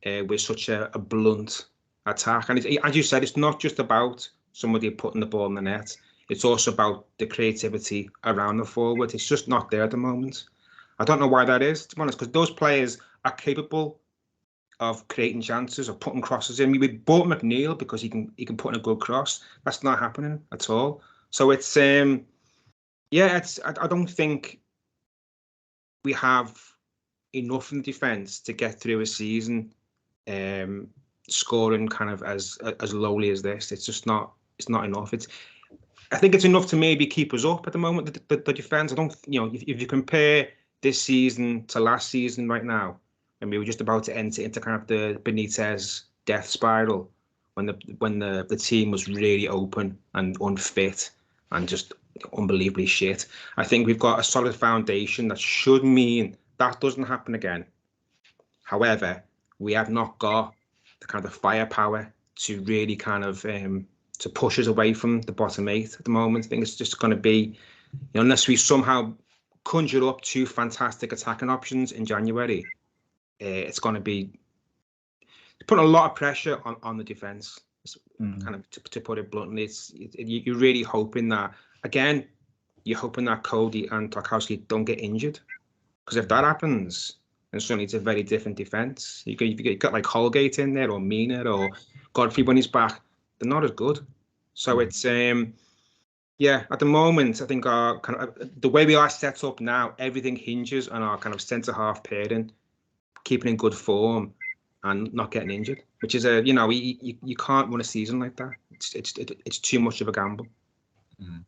C: with such a blunt attack. And as you said, it's not just about somebody putting the ball in the net. It's also about the creativity around the forward. It's just not there at the moment. I don't know why that is, to be honest, because those players are capable of creating chances or putting crosses in. We bought McNeil because he can put in a good cross. That's not happening at all. So it's I don't think we have enough in defence to get through a season scoring kind of as lowly as this. It's just not. It's not enough. I think it's enough to maybe keep us up at the moment. The defence. I don't. If you compare this season to last season right now, and we were just about to enter into kind of the Benitez death spiral when the team was really open and unfit and just unbelievably shit. I think we've got a solid foundation that should mean that doesn't happen again. However, we have not got the kind of firepower to really kind of to push us away from the bottom 8 at the moment. I think it's just going to be, unless we somehow conjure up 2 fantastic attacking options in January, it's going to be putting a lot of pressure on the defence. Kind of to put it bluntly, you're really hoping that, again, you're hoping that Cody and Tarkowski don't get injured, because if that happens, then suddenly it's a very different defence. You've got like Holgate in there, or Mina, or Godfrey when he's back. They're not as good. So it's Yeah, at the moment, I think our kind of the way we are set up now, everything hinges on our kind of centre half pairing, keeping in good form and not getting injured. Which is you can't run a season like that. It's too much of a gamble.
B: Mm.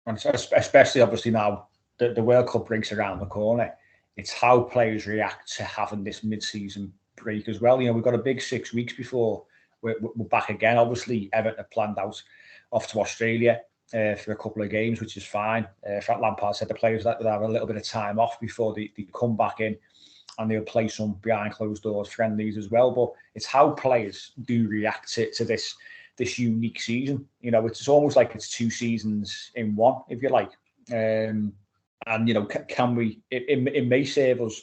B: And especially obviously now the World Cup breaks around the corner. It's how players react to having this mid-season break as well. We've got a big 6 weeks before we're back again. Obviously, Everton have planned out off to Australia for a couple of games, which is fine. Frank Lampard said the players that have a little bit of time off before they come back in, and they'll play some behind closed doors friendlies as well. But it's how players do react to this unique season. It's almost like it's 2 seasons in one, if you like. And can we? It may serve us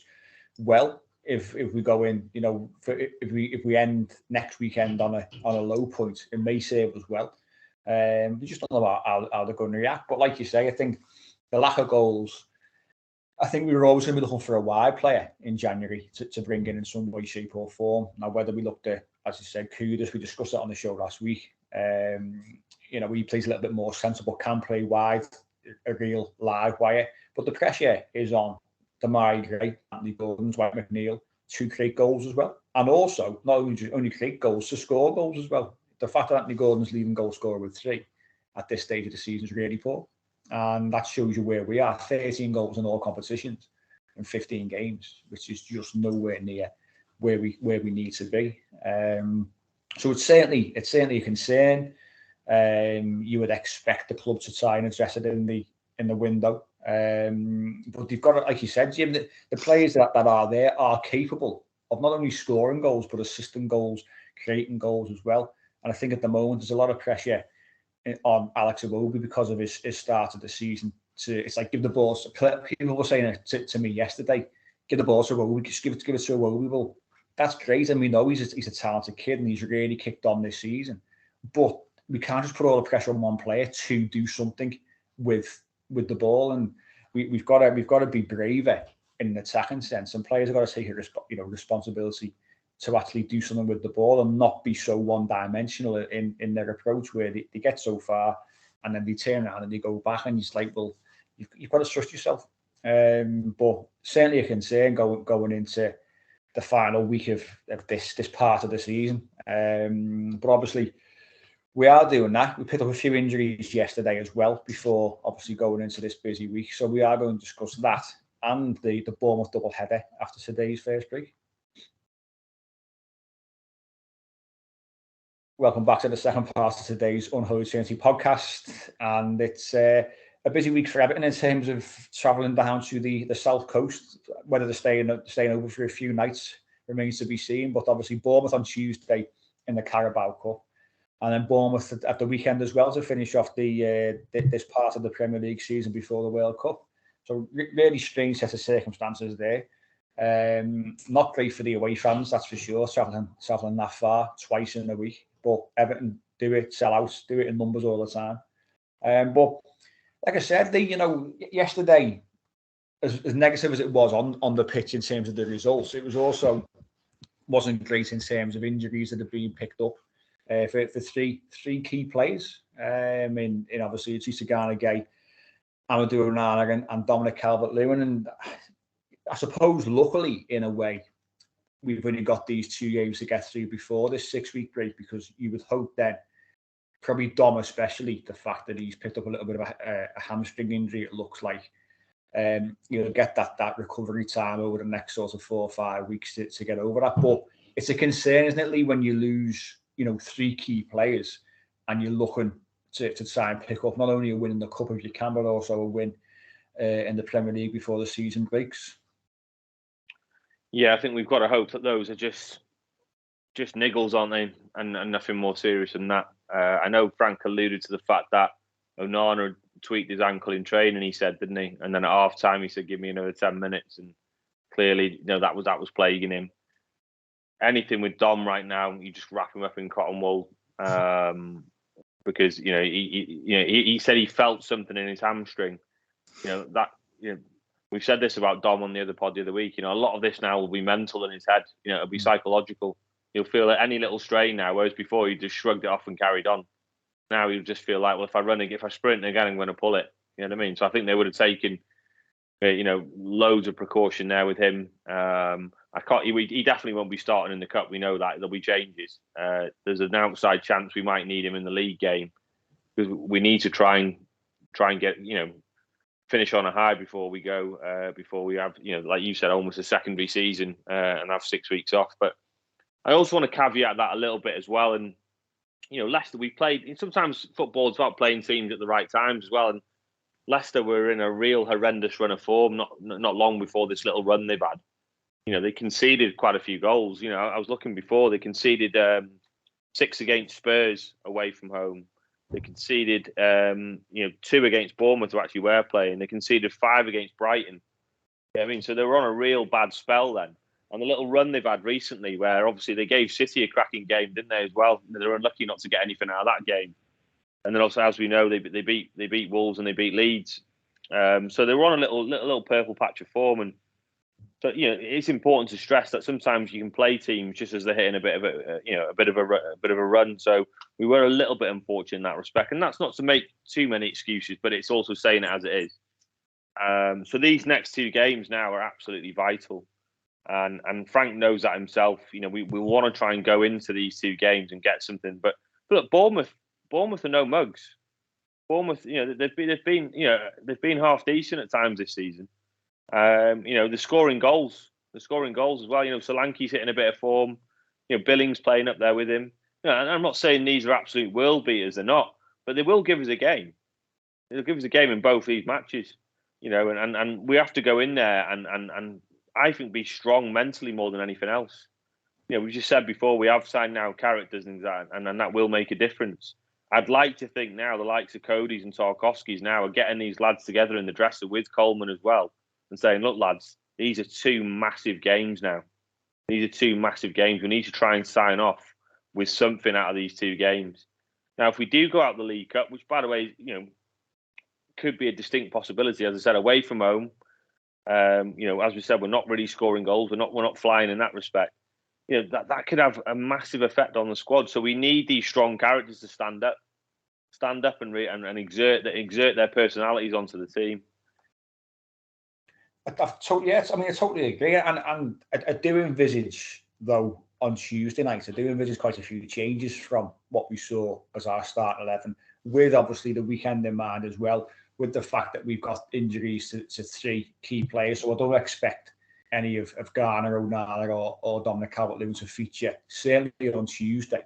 B: well if we go in. If we end next weekend on a low point, it may serve us well. We just don't know how they're going to react. But like you say, I think the lack of goals. I think we were always going to be looking for a wide player in January to bring in some way, shape, or form. Now, whether we looked at, as you said, Kudus, we discussed that on the show last week. He plays a little bit more sensible, can play wide, a real live wire. But the pressure is on Damari Gray, Anthony Gordon, Dwight McNeil to create goals as well. And also, not only create goals, to score goals as well. The fact that Anthony Gordon's leading goal scorer with 3 at this stage of the season is really poor. And that shows you where we are. 13 goals in all competitions in 15 games, which is just nowhere near where we need to be. So it's certainly a concern. You would expect the club to try and address it in the window. But they've got, like you said, Jim, the players that are there are capable of not only scoring goals, but assisting goals, creating goals as well. And I think at the moment there's a lot of pressure on Alex Iwobi because of his start of the season. It's like give the ball. People were saying it to me yesterday. Give the ball to Iwobi. Just give it to Iwobi. Well, that's great, and we know he's a talented kid, and he's really kicked on this season. But we can't just put all the pressure on one player to do something with the ball, and we've got to be braver in an attacking sense, and players have got to take responsibility to actually do something with the ball and not be so one-dimensional in their approach where they get so far and then they turn around and they go back, and it's like, well, you've got to trust yourself. But certainly a concern going into the final week of this part of the season. But obviously, we are doing that. We picked up a few injuries yesterday as well before obviously going into this busy week. So we are going to discuss that and the Bournemouth double header after today's first break. Welcome back to the second part of today's Unholy Trinity podcast. And it's a busy week for Everton in terms of travelling down to the south coast. Whether they're staying over for a few nights remains to be seen. But obviously Bournemouth on Tuesday in the Carabao Cup. And then Bournemouth at the weekend as well to finish off this part of the Premier League season before the World Cup. So really strange set of circumstances there. Not great for the away fans, that's for sure, travelling that far twice in a week. But Everton do it, sell out, do it in numbers all the time. But like I said, yesterday, as negative as it was on the pitch in terms of the results, it was also wasn't great in terms of injuries that have been picked up for three key players. In obviously it's Gana Gay, Amadou Onana and Dominic Calvert-Lewin. And I suppose luckily, in a way, we've only got these 2 games to get through before this 6-week break, because you would hope then, probably Dom especially, the fact that he's picked up a little bit of a hamstring injury, it looks like, get that recovery time over the next sort of 4 or 5 weeks to get over that. But it's a concern, isn't it, Lee, when you lose, 3 key players and you're looking to try and pick up not only a win in the Cup if you can, but also a win in the Premier League before the season breaks.
D: Yeah, I think we've got to hope that those are just niggles, aren't they? And nothing more serious than that. I know Frank alluded to the fact that Onana tweaked his ankle in training, he said, didn't he? And then at half time he said, give me another 10 minutes. And clearly, that was plaguing him. Anything with Dom right now, you just wrap him up in cotton wool. Because he said he felt something in his hamstring. We've said this about Dom on the other pod the other week. A lot of this now will be mental in his head. It'll be psychological. He'll feel any little strain now, whereas before he just shrugged it off and carried on. Now you just feel like, well, if I sprint again, I'm going to pull it. You know what I mean? So I think they would have taken, loads of precaution there with him. He definitely won't be starting in the cup. We know that there'll be changes. There's an outside chance we might need him in the league game because we need to try and get finish on a high before we go. Before we have like you said, almost a secondary season and have 6 weeks off. But I also want to caveat that a little bit as well. And Leicester, we played. Sometimes football's about playing teams at the right times as well. And Leicester were in a real horrendous run of form not long before this little run they've had. They conceded quite a few goals. I was looking before. They conceded 6 against Spurs away from home. They conceded 2 against Bournemouth, who actually were playing. They conceded 5 against Brighton. So they were on a real bad spell then. And the little run they've had recently, where obviously they gave City a cracking game, didn't they, as well? They were unlucky not to get anything out of that game. And then also, as we know, they beat Wolves and they beat Leeds. So they were on a little purple patch of form. And so it's important to stress that sometimes you can play teams just as they're hitting a bit of a run. So we were a little bit unfortunate in that respect, and that's not to make too many excuses, but it's also saying it as it is. So these next 2 games now are absolutely vital. And Frank knows that himself. We want to try and go into these 2 games and get something. But look, Bournemouth are no mugs. Bournemouth, they've been half decent at times this season. They're scoring goals. They're scoring goals as well. Solanke's hitting a bit of form. Billings playing up there with him. And I'm not saying these are absolute world beaters. They're not, but they will give us a game. They'll give us a game in both these matches. And we have to go in there and I think be strong mentally more than anything else. We just said before we have signed now characters and that will make a difference. I'd like to think now the likes of Cody's and Tarkovsky's now are getting these lads together in the dresser with Coleman as well and saying, look, lads, these are 2 massive games now. These are 2 massive games. We need to try and sign off with something out of these 2 games. Now, if we do go out the League Cup, which, by the way, could be a distinct possibility, as I said, away from home, as we said, we're not really scoring goals. We're not flying in that respect. That could have a massive effect on the squad. So we need these strong characters to stand up and exert their personalities onto the team.
B: I totally agree, and I do envisage though on Tuesday night. I do envisage quite a few changes from what we saw as our start 11, with obviously the weekend in mind as well, with the fact that we've got injuries to 3 key players. So I don't expect any of Garner, Onana or Dominic Calvert-Lewin to feature, certainly on Tuesday.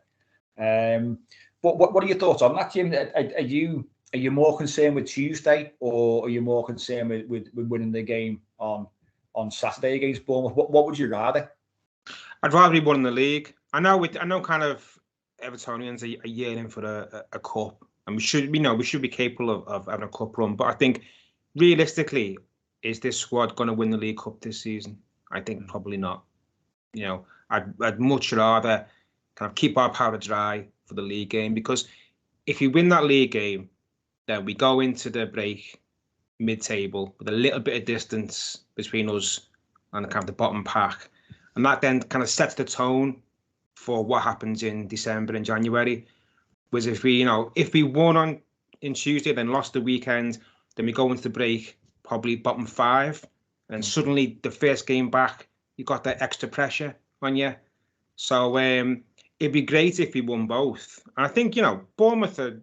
B: But what are your thoughts on that, Jim? Are you more concerned with Tuesday, or are you more concerned with winning the game on Saturday against Bournemouth? What would you rather?
C: I'd rather be winning the league. I know kind of Evertonians are yearning for a cup, and we should be capable of having a cup run. But I think realistically, is this squad going to win the League Cup this season? I think probably not. I'd much rather kind of keep our powder dry for the league game, because if you win that league game, then we go into the break mid-table with a little bit of distance between us and kind of the bottom pack, and that then kind of sets the tone for what happens in December and January. Whereas if we won in Tuesday, then lost the weekend, then we go into the break probably bottom 5, and then suddenly the first game back, you got that extra pressure on you. So it'd be great if we won both. And I think Bournemouth are,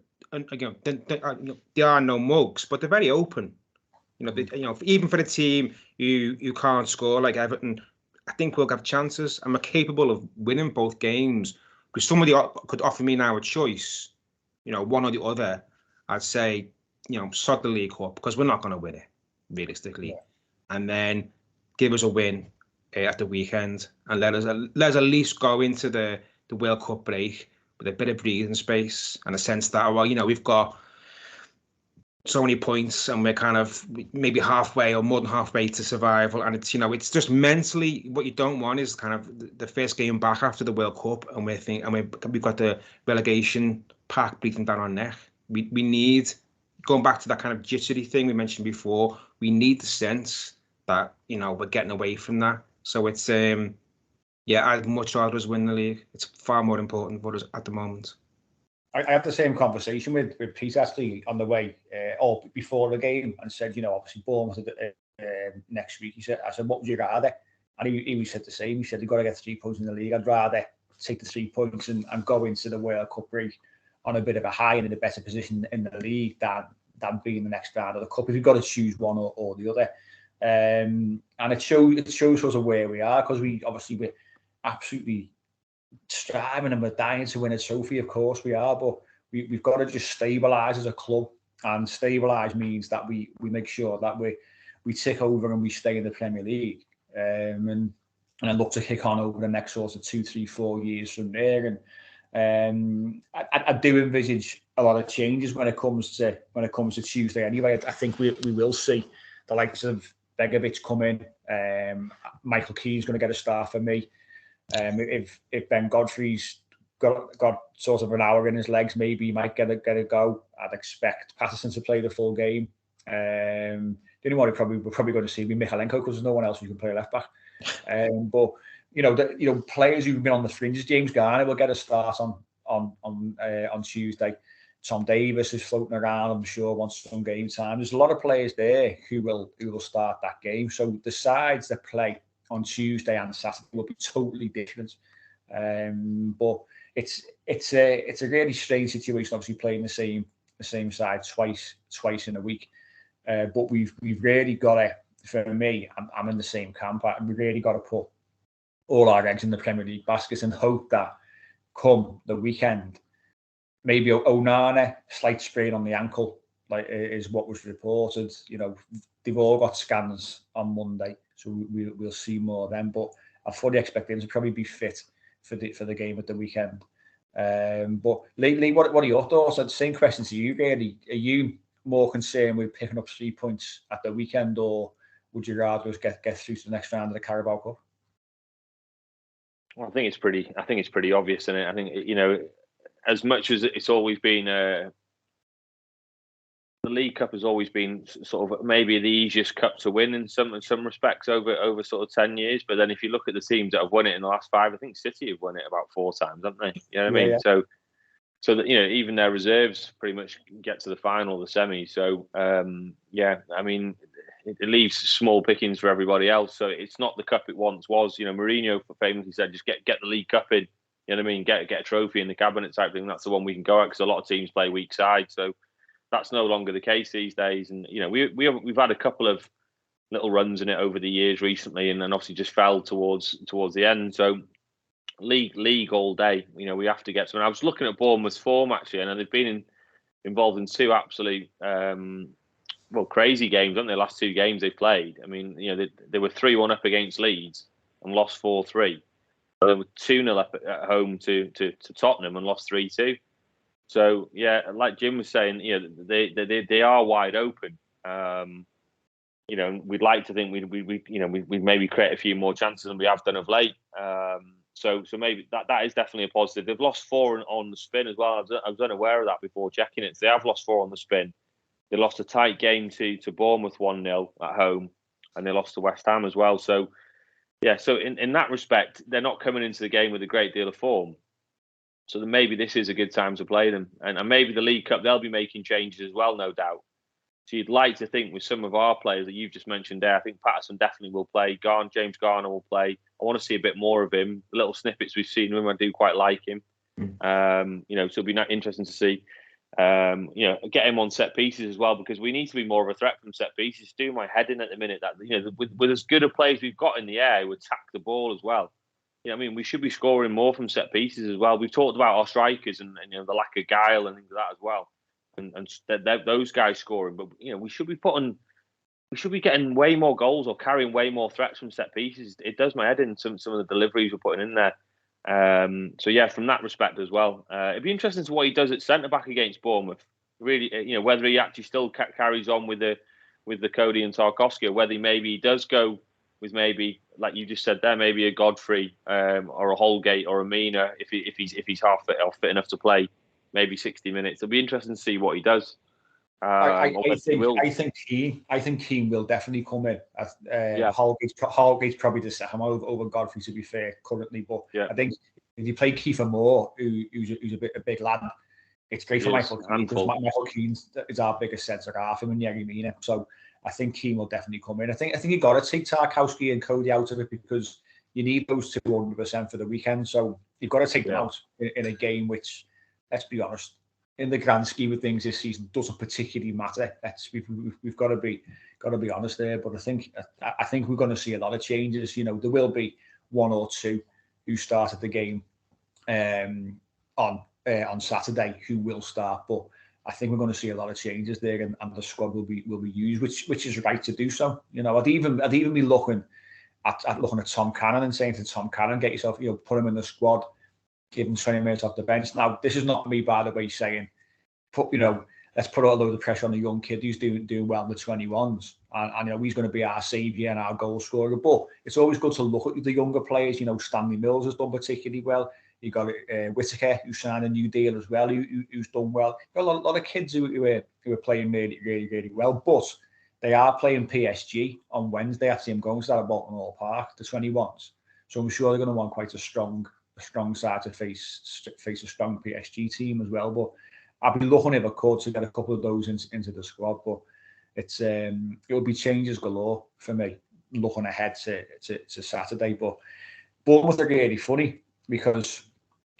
C: they are no mugs, but they're very open. Even for the team who can't score like Everton, I think we'll have chances, and we're capable of winning both games. Because somebody could offer me now a choice, one or the other, I'd say, sod the League Cup, because we're not going to win it, realistically. Yeah. And then give us a win at the weekend, and let us at least go into the World Cup break with a bit of breathing space and a sense that, we've got so many points and we're kind of maybe halfway or more than halfway to survival. And it's just mentally, what you don't want is kind of the first game back after the World Cup, and we've got the relegation pack breathing down our neck. We need, going back to that kind of jittery thing we mentioned before, we need the sense that, we're getting away from that. So it's, I'd much rather us win the league. It's far more important for us at the moment.
B: I had the same conversation with Pete actually on the way or before the game, and said, obviously Bournemouth next week. I said, what would you rather? And he said the same. He said, you've got to get 3 points in the league. I'd rather take the 3 points and go into the World Cup break on a bit of a high and in a better position in the league than being the next round of the cup. If you've got to choose one or the other. And it shows us where we are, because we're absolutely striving and we're dying to win a trophy. Of course we are, but we've got to just stabilise as a club, and stabilise means that we make sure that we tick over and we stay in the Premier League, and look to kick on over the next sort of 2, 3, 4 years from there. And I do envisage a lot of changes when it comes to Tuesday. Anyway, I think we will see the likes of Begovic come in. Michael Keane's going to get a start for me. If Ben Godfrey's got sort of an hour in his legs, maybe he might get a go. I'd expect Patterson to play the full game. The only one we're probably going to see be Michalenko, because there's no one else who can play left back. But players who've been on the fringes, James Garner will get a start on Tuesday. Tom Davis is floating around, I'm sure, wants some game time. There's a lot of players there who will start that game. So the sides that play on Tuesday and Saturday will be totally different. But it's a really strange situation, obviously playing the same side twice in a week. But we've really got to, for me, I'm in the same camp. We really got to put all our eggs in the Premier League baskets and hope that come the weekend, maybe Onana, slight sprain on the ankle, like is what was reported. They've all got scans on Monday, so we'll see more of them. But I fully expect them to probably be fit for the game at the weekend. But Lee, what are your thoughts? The same question to you, really. Are you more concerned with picking up 3 points at the weekend, or would you rather us get through to the next round of the Carabao Cup?
D: Well, I think it's pretty obvious, isn't it? I think as much as it's always been the League Cup has always been sort of maybe the easiest cup to win in some respects over sort of 10 years. But then if you look at the teams that have won it in the last 5, I think City have won it about 4 times, haven't they? You know what I mean? Yeah. So that even their reserves pretty much get to the final, the semi. So I mean, it leaves small pickings for everybody else. So it's not the cup it once was. Mourinho famously said, just get the League Cup in. You know what I mean? Get a trophy in the cabinet type thing. That's the one we can go at, because a lot of teams play weak side. So that's no longer the case these days. And we've had a couple of little runs in it over the years recently, and then obviously just fell towards the end. So league all day. We have to get to. And I was looking at Bournemouth's form actually, and they've been involved in 2 absolute crazy games, haven't they? The last 2 games they played. I mean, they were 3-1 up against Leeds and lost 4-3. They were 2-0 up at home to Tottenham and lost 3-2. So yeah, like Jim was saying, they are wide open. We'd like to think we'd maybe create a few more chances than we have done of late. So maybe that is definitely a positive. They've lost 4 on the spin as well. I was unaware of that before checking it. So they have lost 4 on the spin. They lost a tight game to Bournemouth 1-0 at home, and they lost to West Ham as well. So yeah, so in that respect, they're not coming into the game with a great deal of form. So then maybe this is a good time to play them. And maybe the League Cup, they'll be making changes as well, no doubt. So you'd like to think with some of our players that you've just mentioned there, I think Patterson definitely will play. James Garner will play. I want to see a bit more of him. The little snippets we've seen of him, I do quite like him. So it'll be interesting to see. Get him on set pieces as well, because we need to be more of a threat from set pieces. It's doing my head in at the minute that with as good a players we've got in the air who attack the ball as well. We should be scoring more from set pieces as well. We've talked about our strikers and the lack of guile and things like that as well, and those guys scoring. But we should be getting way more goals or carrying way more threats from set pieces. It does my head in some of the deliveries we're putting in there. So yeah, from that respect as well, it'd be interesting to what he does at centre back against Bournemouth. Really, whether he actually still carries on with the Cody and Tarkowski, or whether maybe he does go with maybe, like you just said there, maybe a Godfrey or a Holgate or a Mina if he's half fit or fit enough to play maybe 60 minutes. It'll be interesting to see what he does.
B: I think Keane will definitely come in. Holgate's probably the second over Godfrey, to be fair, currently. But I think if you play Kiefer Moore, who's a big lad, It's great for Michael Keane because Michael Keane is our biggest centre half, him and Yerry Mina. So I think Keane will definitely come in. I think you've got to take Tarkowski and Cody out of it because you need those 200% for the weekend. So you've got to take them out in a game which, let's be honest, in the grand scheme of things this season doesn't particularly matter. We've got to be honest there. But I think we're going to see a lot of changes. There will be one or two who started the game on Saturday who will start, but I think we're going to see a lot of changes there, and the squad will be used, which is right to do so. I'd even be looking at Tom Cannon and saying to Tom Cannon, get yourself, put him in the squad, give him 20 minutes off the bench. Now, this is not me, by the way, saying let's put a load of pressure on the young kid who's doing well in the 21s, and he's going to be our saviour and our goal scorer. But it's always good to look at the younger players. Stanley Mills has done particularly well. You got Whittaker, who signed a new deal as well, who's done well. Got a lot of kids who are playing really, really, really well. But they are playing PSG on Wednesday. Actually, I'm going to that at Bolton Hall Park, the 21s. So I'm sure they're going to want quite a strong side to face a strong PSG team as well. But I'd be looking, if I could, to get a couple of those into the squad. But it'll be changes galore for me looking ahead to Saturday. But Bournemouth are really funny, because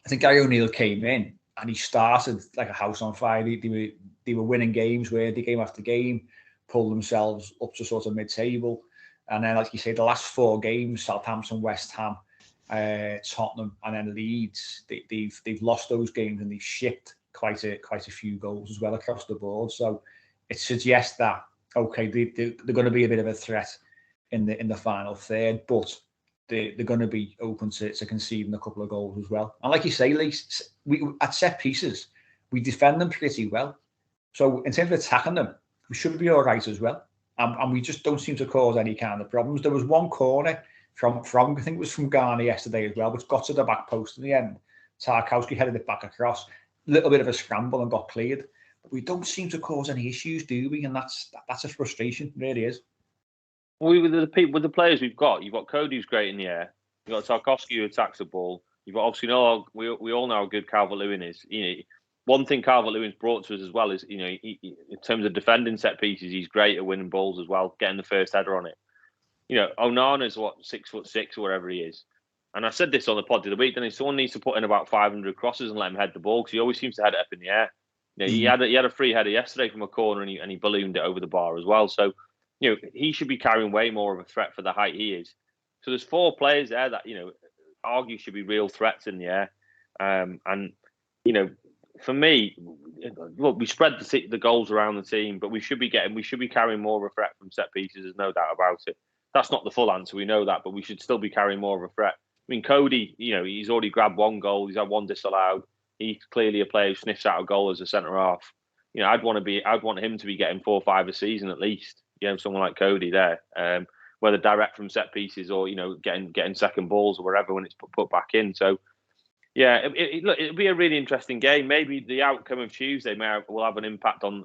B: I think Gary O'Neill came in and he started like a house on fire. They were winning games, where the game after game, pulled themselves up to sort of mid-table. And then, like you say, the last 4 games, Southampton, West Ham, Tottenham, and then Leeds, they've lost those games, and they've shipped quite a few goals as well across the board. So it suggests that, okay, they're going to be a bit of a threat in the final third, but they're going to be open to conceding a couple of goals as well. And like you say, Lee, we at set pieces, we defend them pretty well. So in terms of attacking them, we should be all right as well. And we just don't seem to cause any kind of problems. There was one corner from I think it was from Ghana yesterday as well, which got to the back post in the end. Tarkowski headed it back across. A little bit of a scramble and got cleared. But we don't seem to cause any issues, do we? And that's a frustration, it really is.
D: With the players we've got, you've got Cody, who's great in the air. You've got Tarkowski, who attacks the ball. You've got, obviously, we all know how good Calvert-Lewin is. One thing Calvert-Lewin's brought to us as well is, he, in terms of defending set pieces, he's great at winning balls as well, getting the first header on it. Onana's 6'6" or whatever he is. And I said this on the pod the other week, then someone needs to put in about 500 crosses and let him head the ball, because he always seems to head it up in the air. He had a free header yesterday from a corner, and he ballooned it over the bar as well. So, he should be carrying way more of a threat for the height he is. So there's 4 players there that, argue should be real threats in the air. For me, look, we spread the goals around the team, but we should be carrying more of a threat from set pieces. There's no doubt about it. That's not the full answer, we know that, but we should still be carrying more of a threat. I mean, Cody, he's already grabbed 1 goal. He's had 1 disallowed. He's clearly a player who sniffs out a goal as a centre half. I'd want him to be getting 4 or 5 a season at least. Someone like Cody there, whether direct from set pieces or getting second balls or wherever when it's put back in. So yeah, it'll be a really interesting game. Maybe the outcome of Tuesday will have an impact on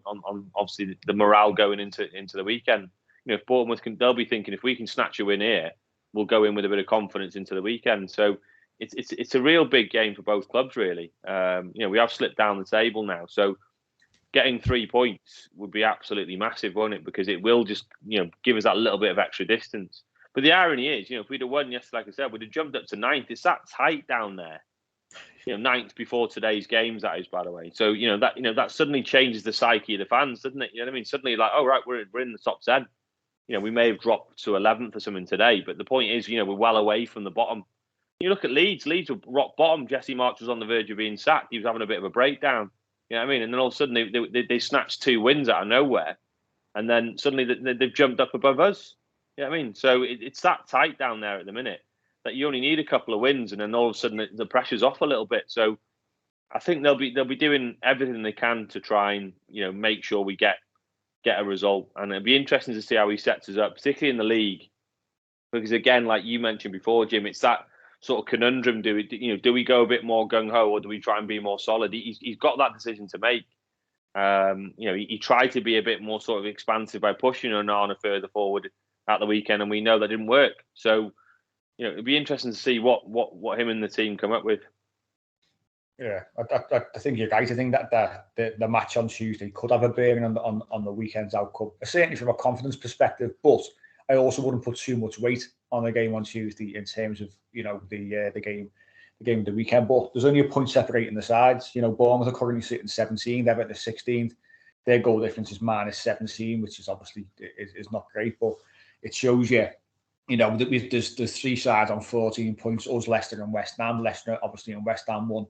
D: obviously the morale going into the weekend. If Bournemouth they'll be thinking, if we can snatch a win here, we'll go in with a bit of confidence into the weekend. So it's a real big game for both clubs, really. We have slipped down the table now, so getting 3 points would be absolutely massive, won't it? Because it will just, give us that little bit of extra distance. But the irony is, if we'd have won yesterday, like I said, we'd have jumped up to 9th. It's that tight down there. 9th before today's games, that is, by the way. So, that suddenly changes the psyche of the fans, doesn't it? You know what I mean? Suddenly, like, oh, right, we're in the top 10. We may have dropped to 11th or something today, but the point is, we're well away from the bottom. You look at Leeds. Leeds were rock bottom. Jesse March was on the verge of being sacked. He was having a bit of a breakdown. You know what I mean? And then all of a sudden they snatched 2 wins out of nowhere, and then suddenly they've jumped up above us. You know what I mean? So it's that tight down there at the minute that you only need a couple of wins, and then all of a sudden the pressure's off a little bit. So I think they'll be doing everything they can to try and make sure we get a result. And it'll be interesting to see how he sets us up, particularly in the league, because again, like you mentioned before, Jim, it's that sort of conundrum. Do we go a bit more gung-ho, or do we try and be more solid? He's got that decision to make. He tried to be a bit more sort of expansive by pushing Onana further forward at the weekend, and we know that didn't work. So, it'd be interesting to see what him and the team come up with.
B: Yeah, I think you're right. I think that the match on Tuesday could have a bearing on the weekend's outcome, certainly from a confidence perspective. But I also wouldn't put too much weight on the game on Tuesday in terms of the game of the weekend. But there's only a point separating the sides. Bournemouth are currently sitting 17th, Everton 16th. Their goal difference is -17, which is obviously is not great, but it shows you. There's 3 sides on 14 points. Us, Leicester, and West Ham. Leicester obviously and West Ham won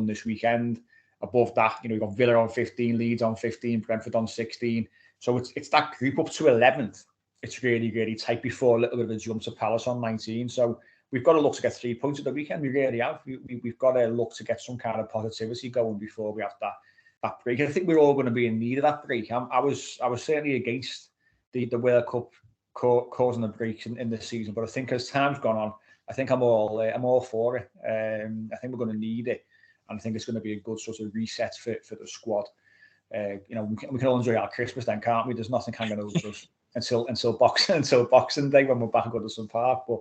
B: this weekend. Above that, you've got Villa on 15, Leeds on 15, Brentford on 16. So it's that group up to 11th. It's really, really tight before a little bit of a jump to Palace on 19. So we've got to look to get 3 points at the weekend. We really have. We've got to look to get some kind of positivity going before we have that break. I think we're all going to be in need of that break. I was certainly against the World Cup causing a break in this season, but I think as time's gone on, I think I'm all for it. I think we're going to need it. And I think it's going to be a good sort of reset for the squad. We can all enjoy our Christmas then, can't we? There's nothing hanging over us until Boxing Day when we're back at Goodison Park. But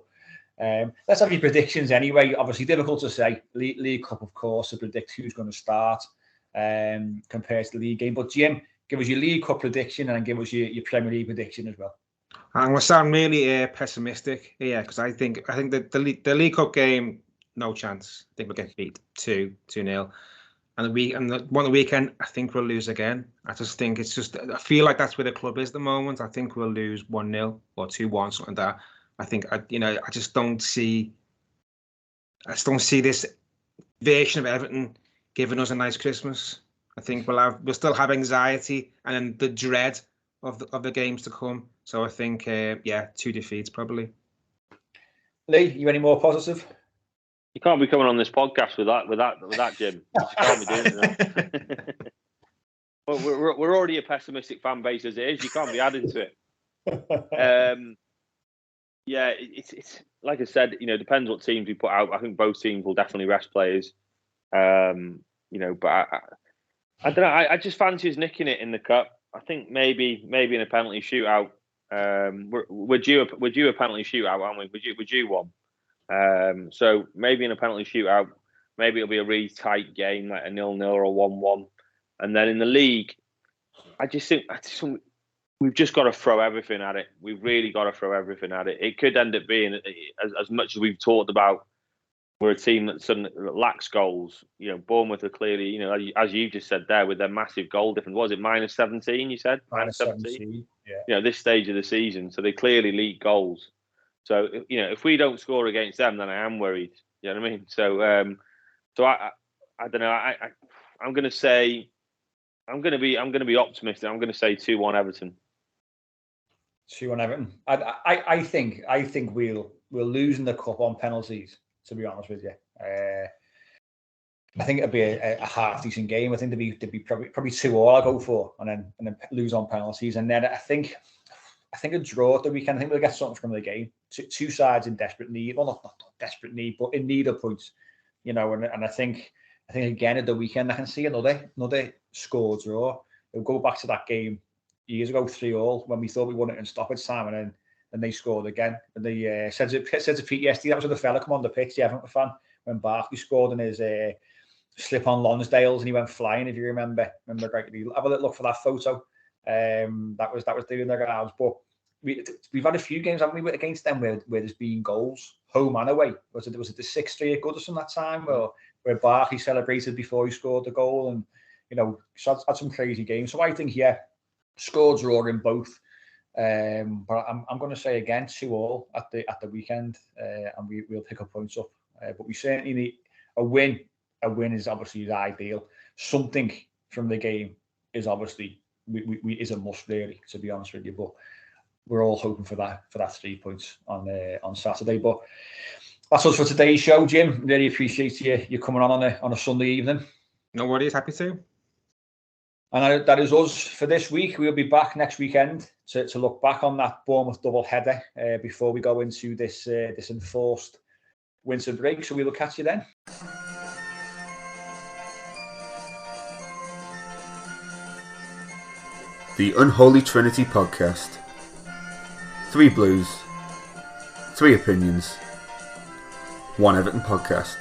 B: let's have your predictions anyway. Obviously, difficult to say. League Cup, of course, to predict who's going to start compared to the league game. But Jim, give us your League Cup prediction and give us your Premier League prediction as well.
C: I'm going to sound really pessimistic, because I think that the League Cup game, no chance. I think we'll get beat 2-0. And the weekend, I think we'll lose again. I just think I feel like that's where the club is at the moment. I think we'll lose 1-0 or 2-1, something like that. I think, I just don't see this version of Everton giving us a nice Christmas. I think we'll still have anxiety and then the dread of the games to come. So I think, 2 defeats probably.
B: Lee, you any more positive?
D: You can't be coming on this podcast with that, Jim. You can't be doing that. Well, we're already a pessimistic fan base as it is. You can't be adding to it. It's like I said. Depends what teams we put out. I think both teams will definitely rest players. But I don't know. I just fancy us nicking it in the cup. I think maybe in a penalty shootout. We're due a penalty shootout, aren't we? We're due one. So maybe in a penalty shootout, maybe it'll be a really tight game, like a 0-0 or a 1-1. And then in the league, I just think we've just got to throw everything at it. We've really got to throw everything at it. It could end up being, as much as we've talked about, we're a team that lacks goals. Bournemouth are clearly, as you just said there, with their massive goal difference. Was it -17? You said
B: -17. Yeah.
D: This stage of the season, so they clearly leak goals. So if we don't score against them, then I am worried. You know what I mean? So I don't know. I'm going to say I'm going to be optimistic. I'm going to say 2-1 Everton.
B: 2-1 Everton. I think we'll lose in the cup on penalties. To be honest with you, I think it'll be a half decent game. I think there'd be probably 2-2 I'll go for, and then lose on penalties. And then I think a draw at the weekend. I think we'll get something from the game. Two sides in desperate need. Well, not desperate need, but in need of points. And I think again at the weekend I can see another score draw. We'll go back to that game years ago, 3-3, when we thought we won it in stoppage time, and they scored again. And they said to Pete yesterday, that was when the fella come on the pitch, the Everton fan, when Barkley scored in his slip on Lonsdale's and he went flying, if you remember correctly. Have a little look for that photo. That was doing their rounds. But we've had a few games, haven't we, against them where there's been goals, home and away. Was it the 6-3 at Goodison that time, where Barkley celebrated before he scored the goal, and had some crazy games. So I think score draw in both. But I'm going to say again 2-2 at the weekend, and we'll pick up points up. But we certainly need a win. A win is obviously ideal. Something from the game is obviously we is a must, really, to be honest with you. But we're all hoping for that 3 points on Saturday. But that's us for today's show, Jim. Really appreciate you coming on a Sunday evening.
C: No worries, happy to.
B: And that is us for this week. We'll be back next weekend to look back on that Bournemouth double header before we go into this enforced winter break. So we will catch you then.
A: The Unholy Trinity Podcast. 3 Blues, 3 Opinions, 1 Everton Podcast.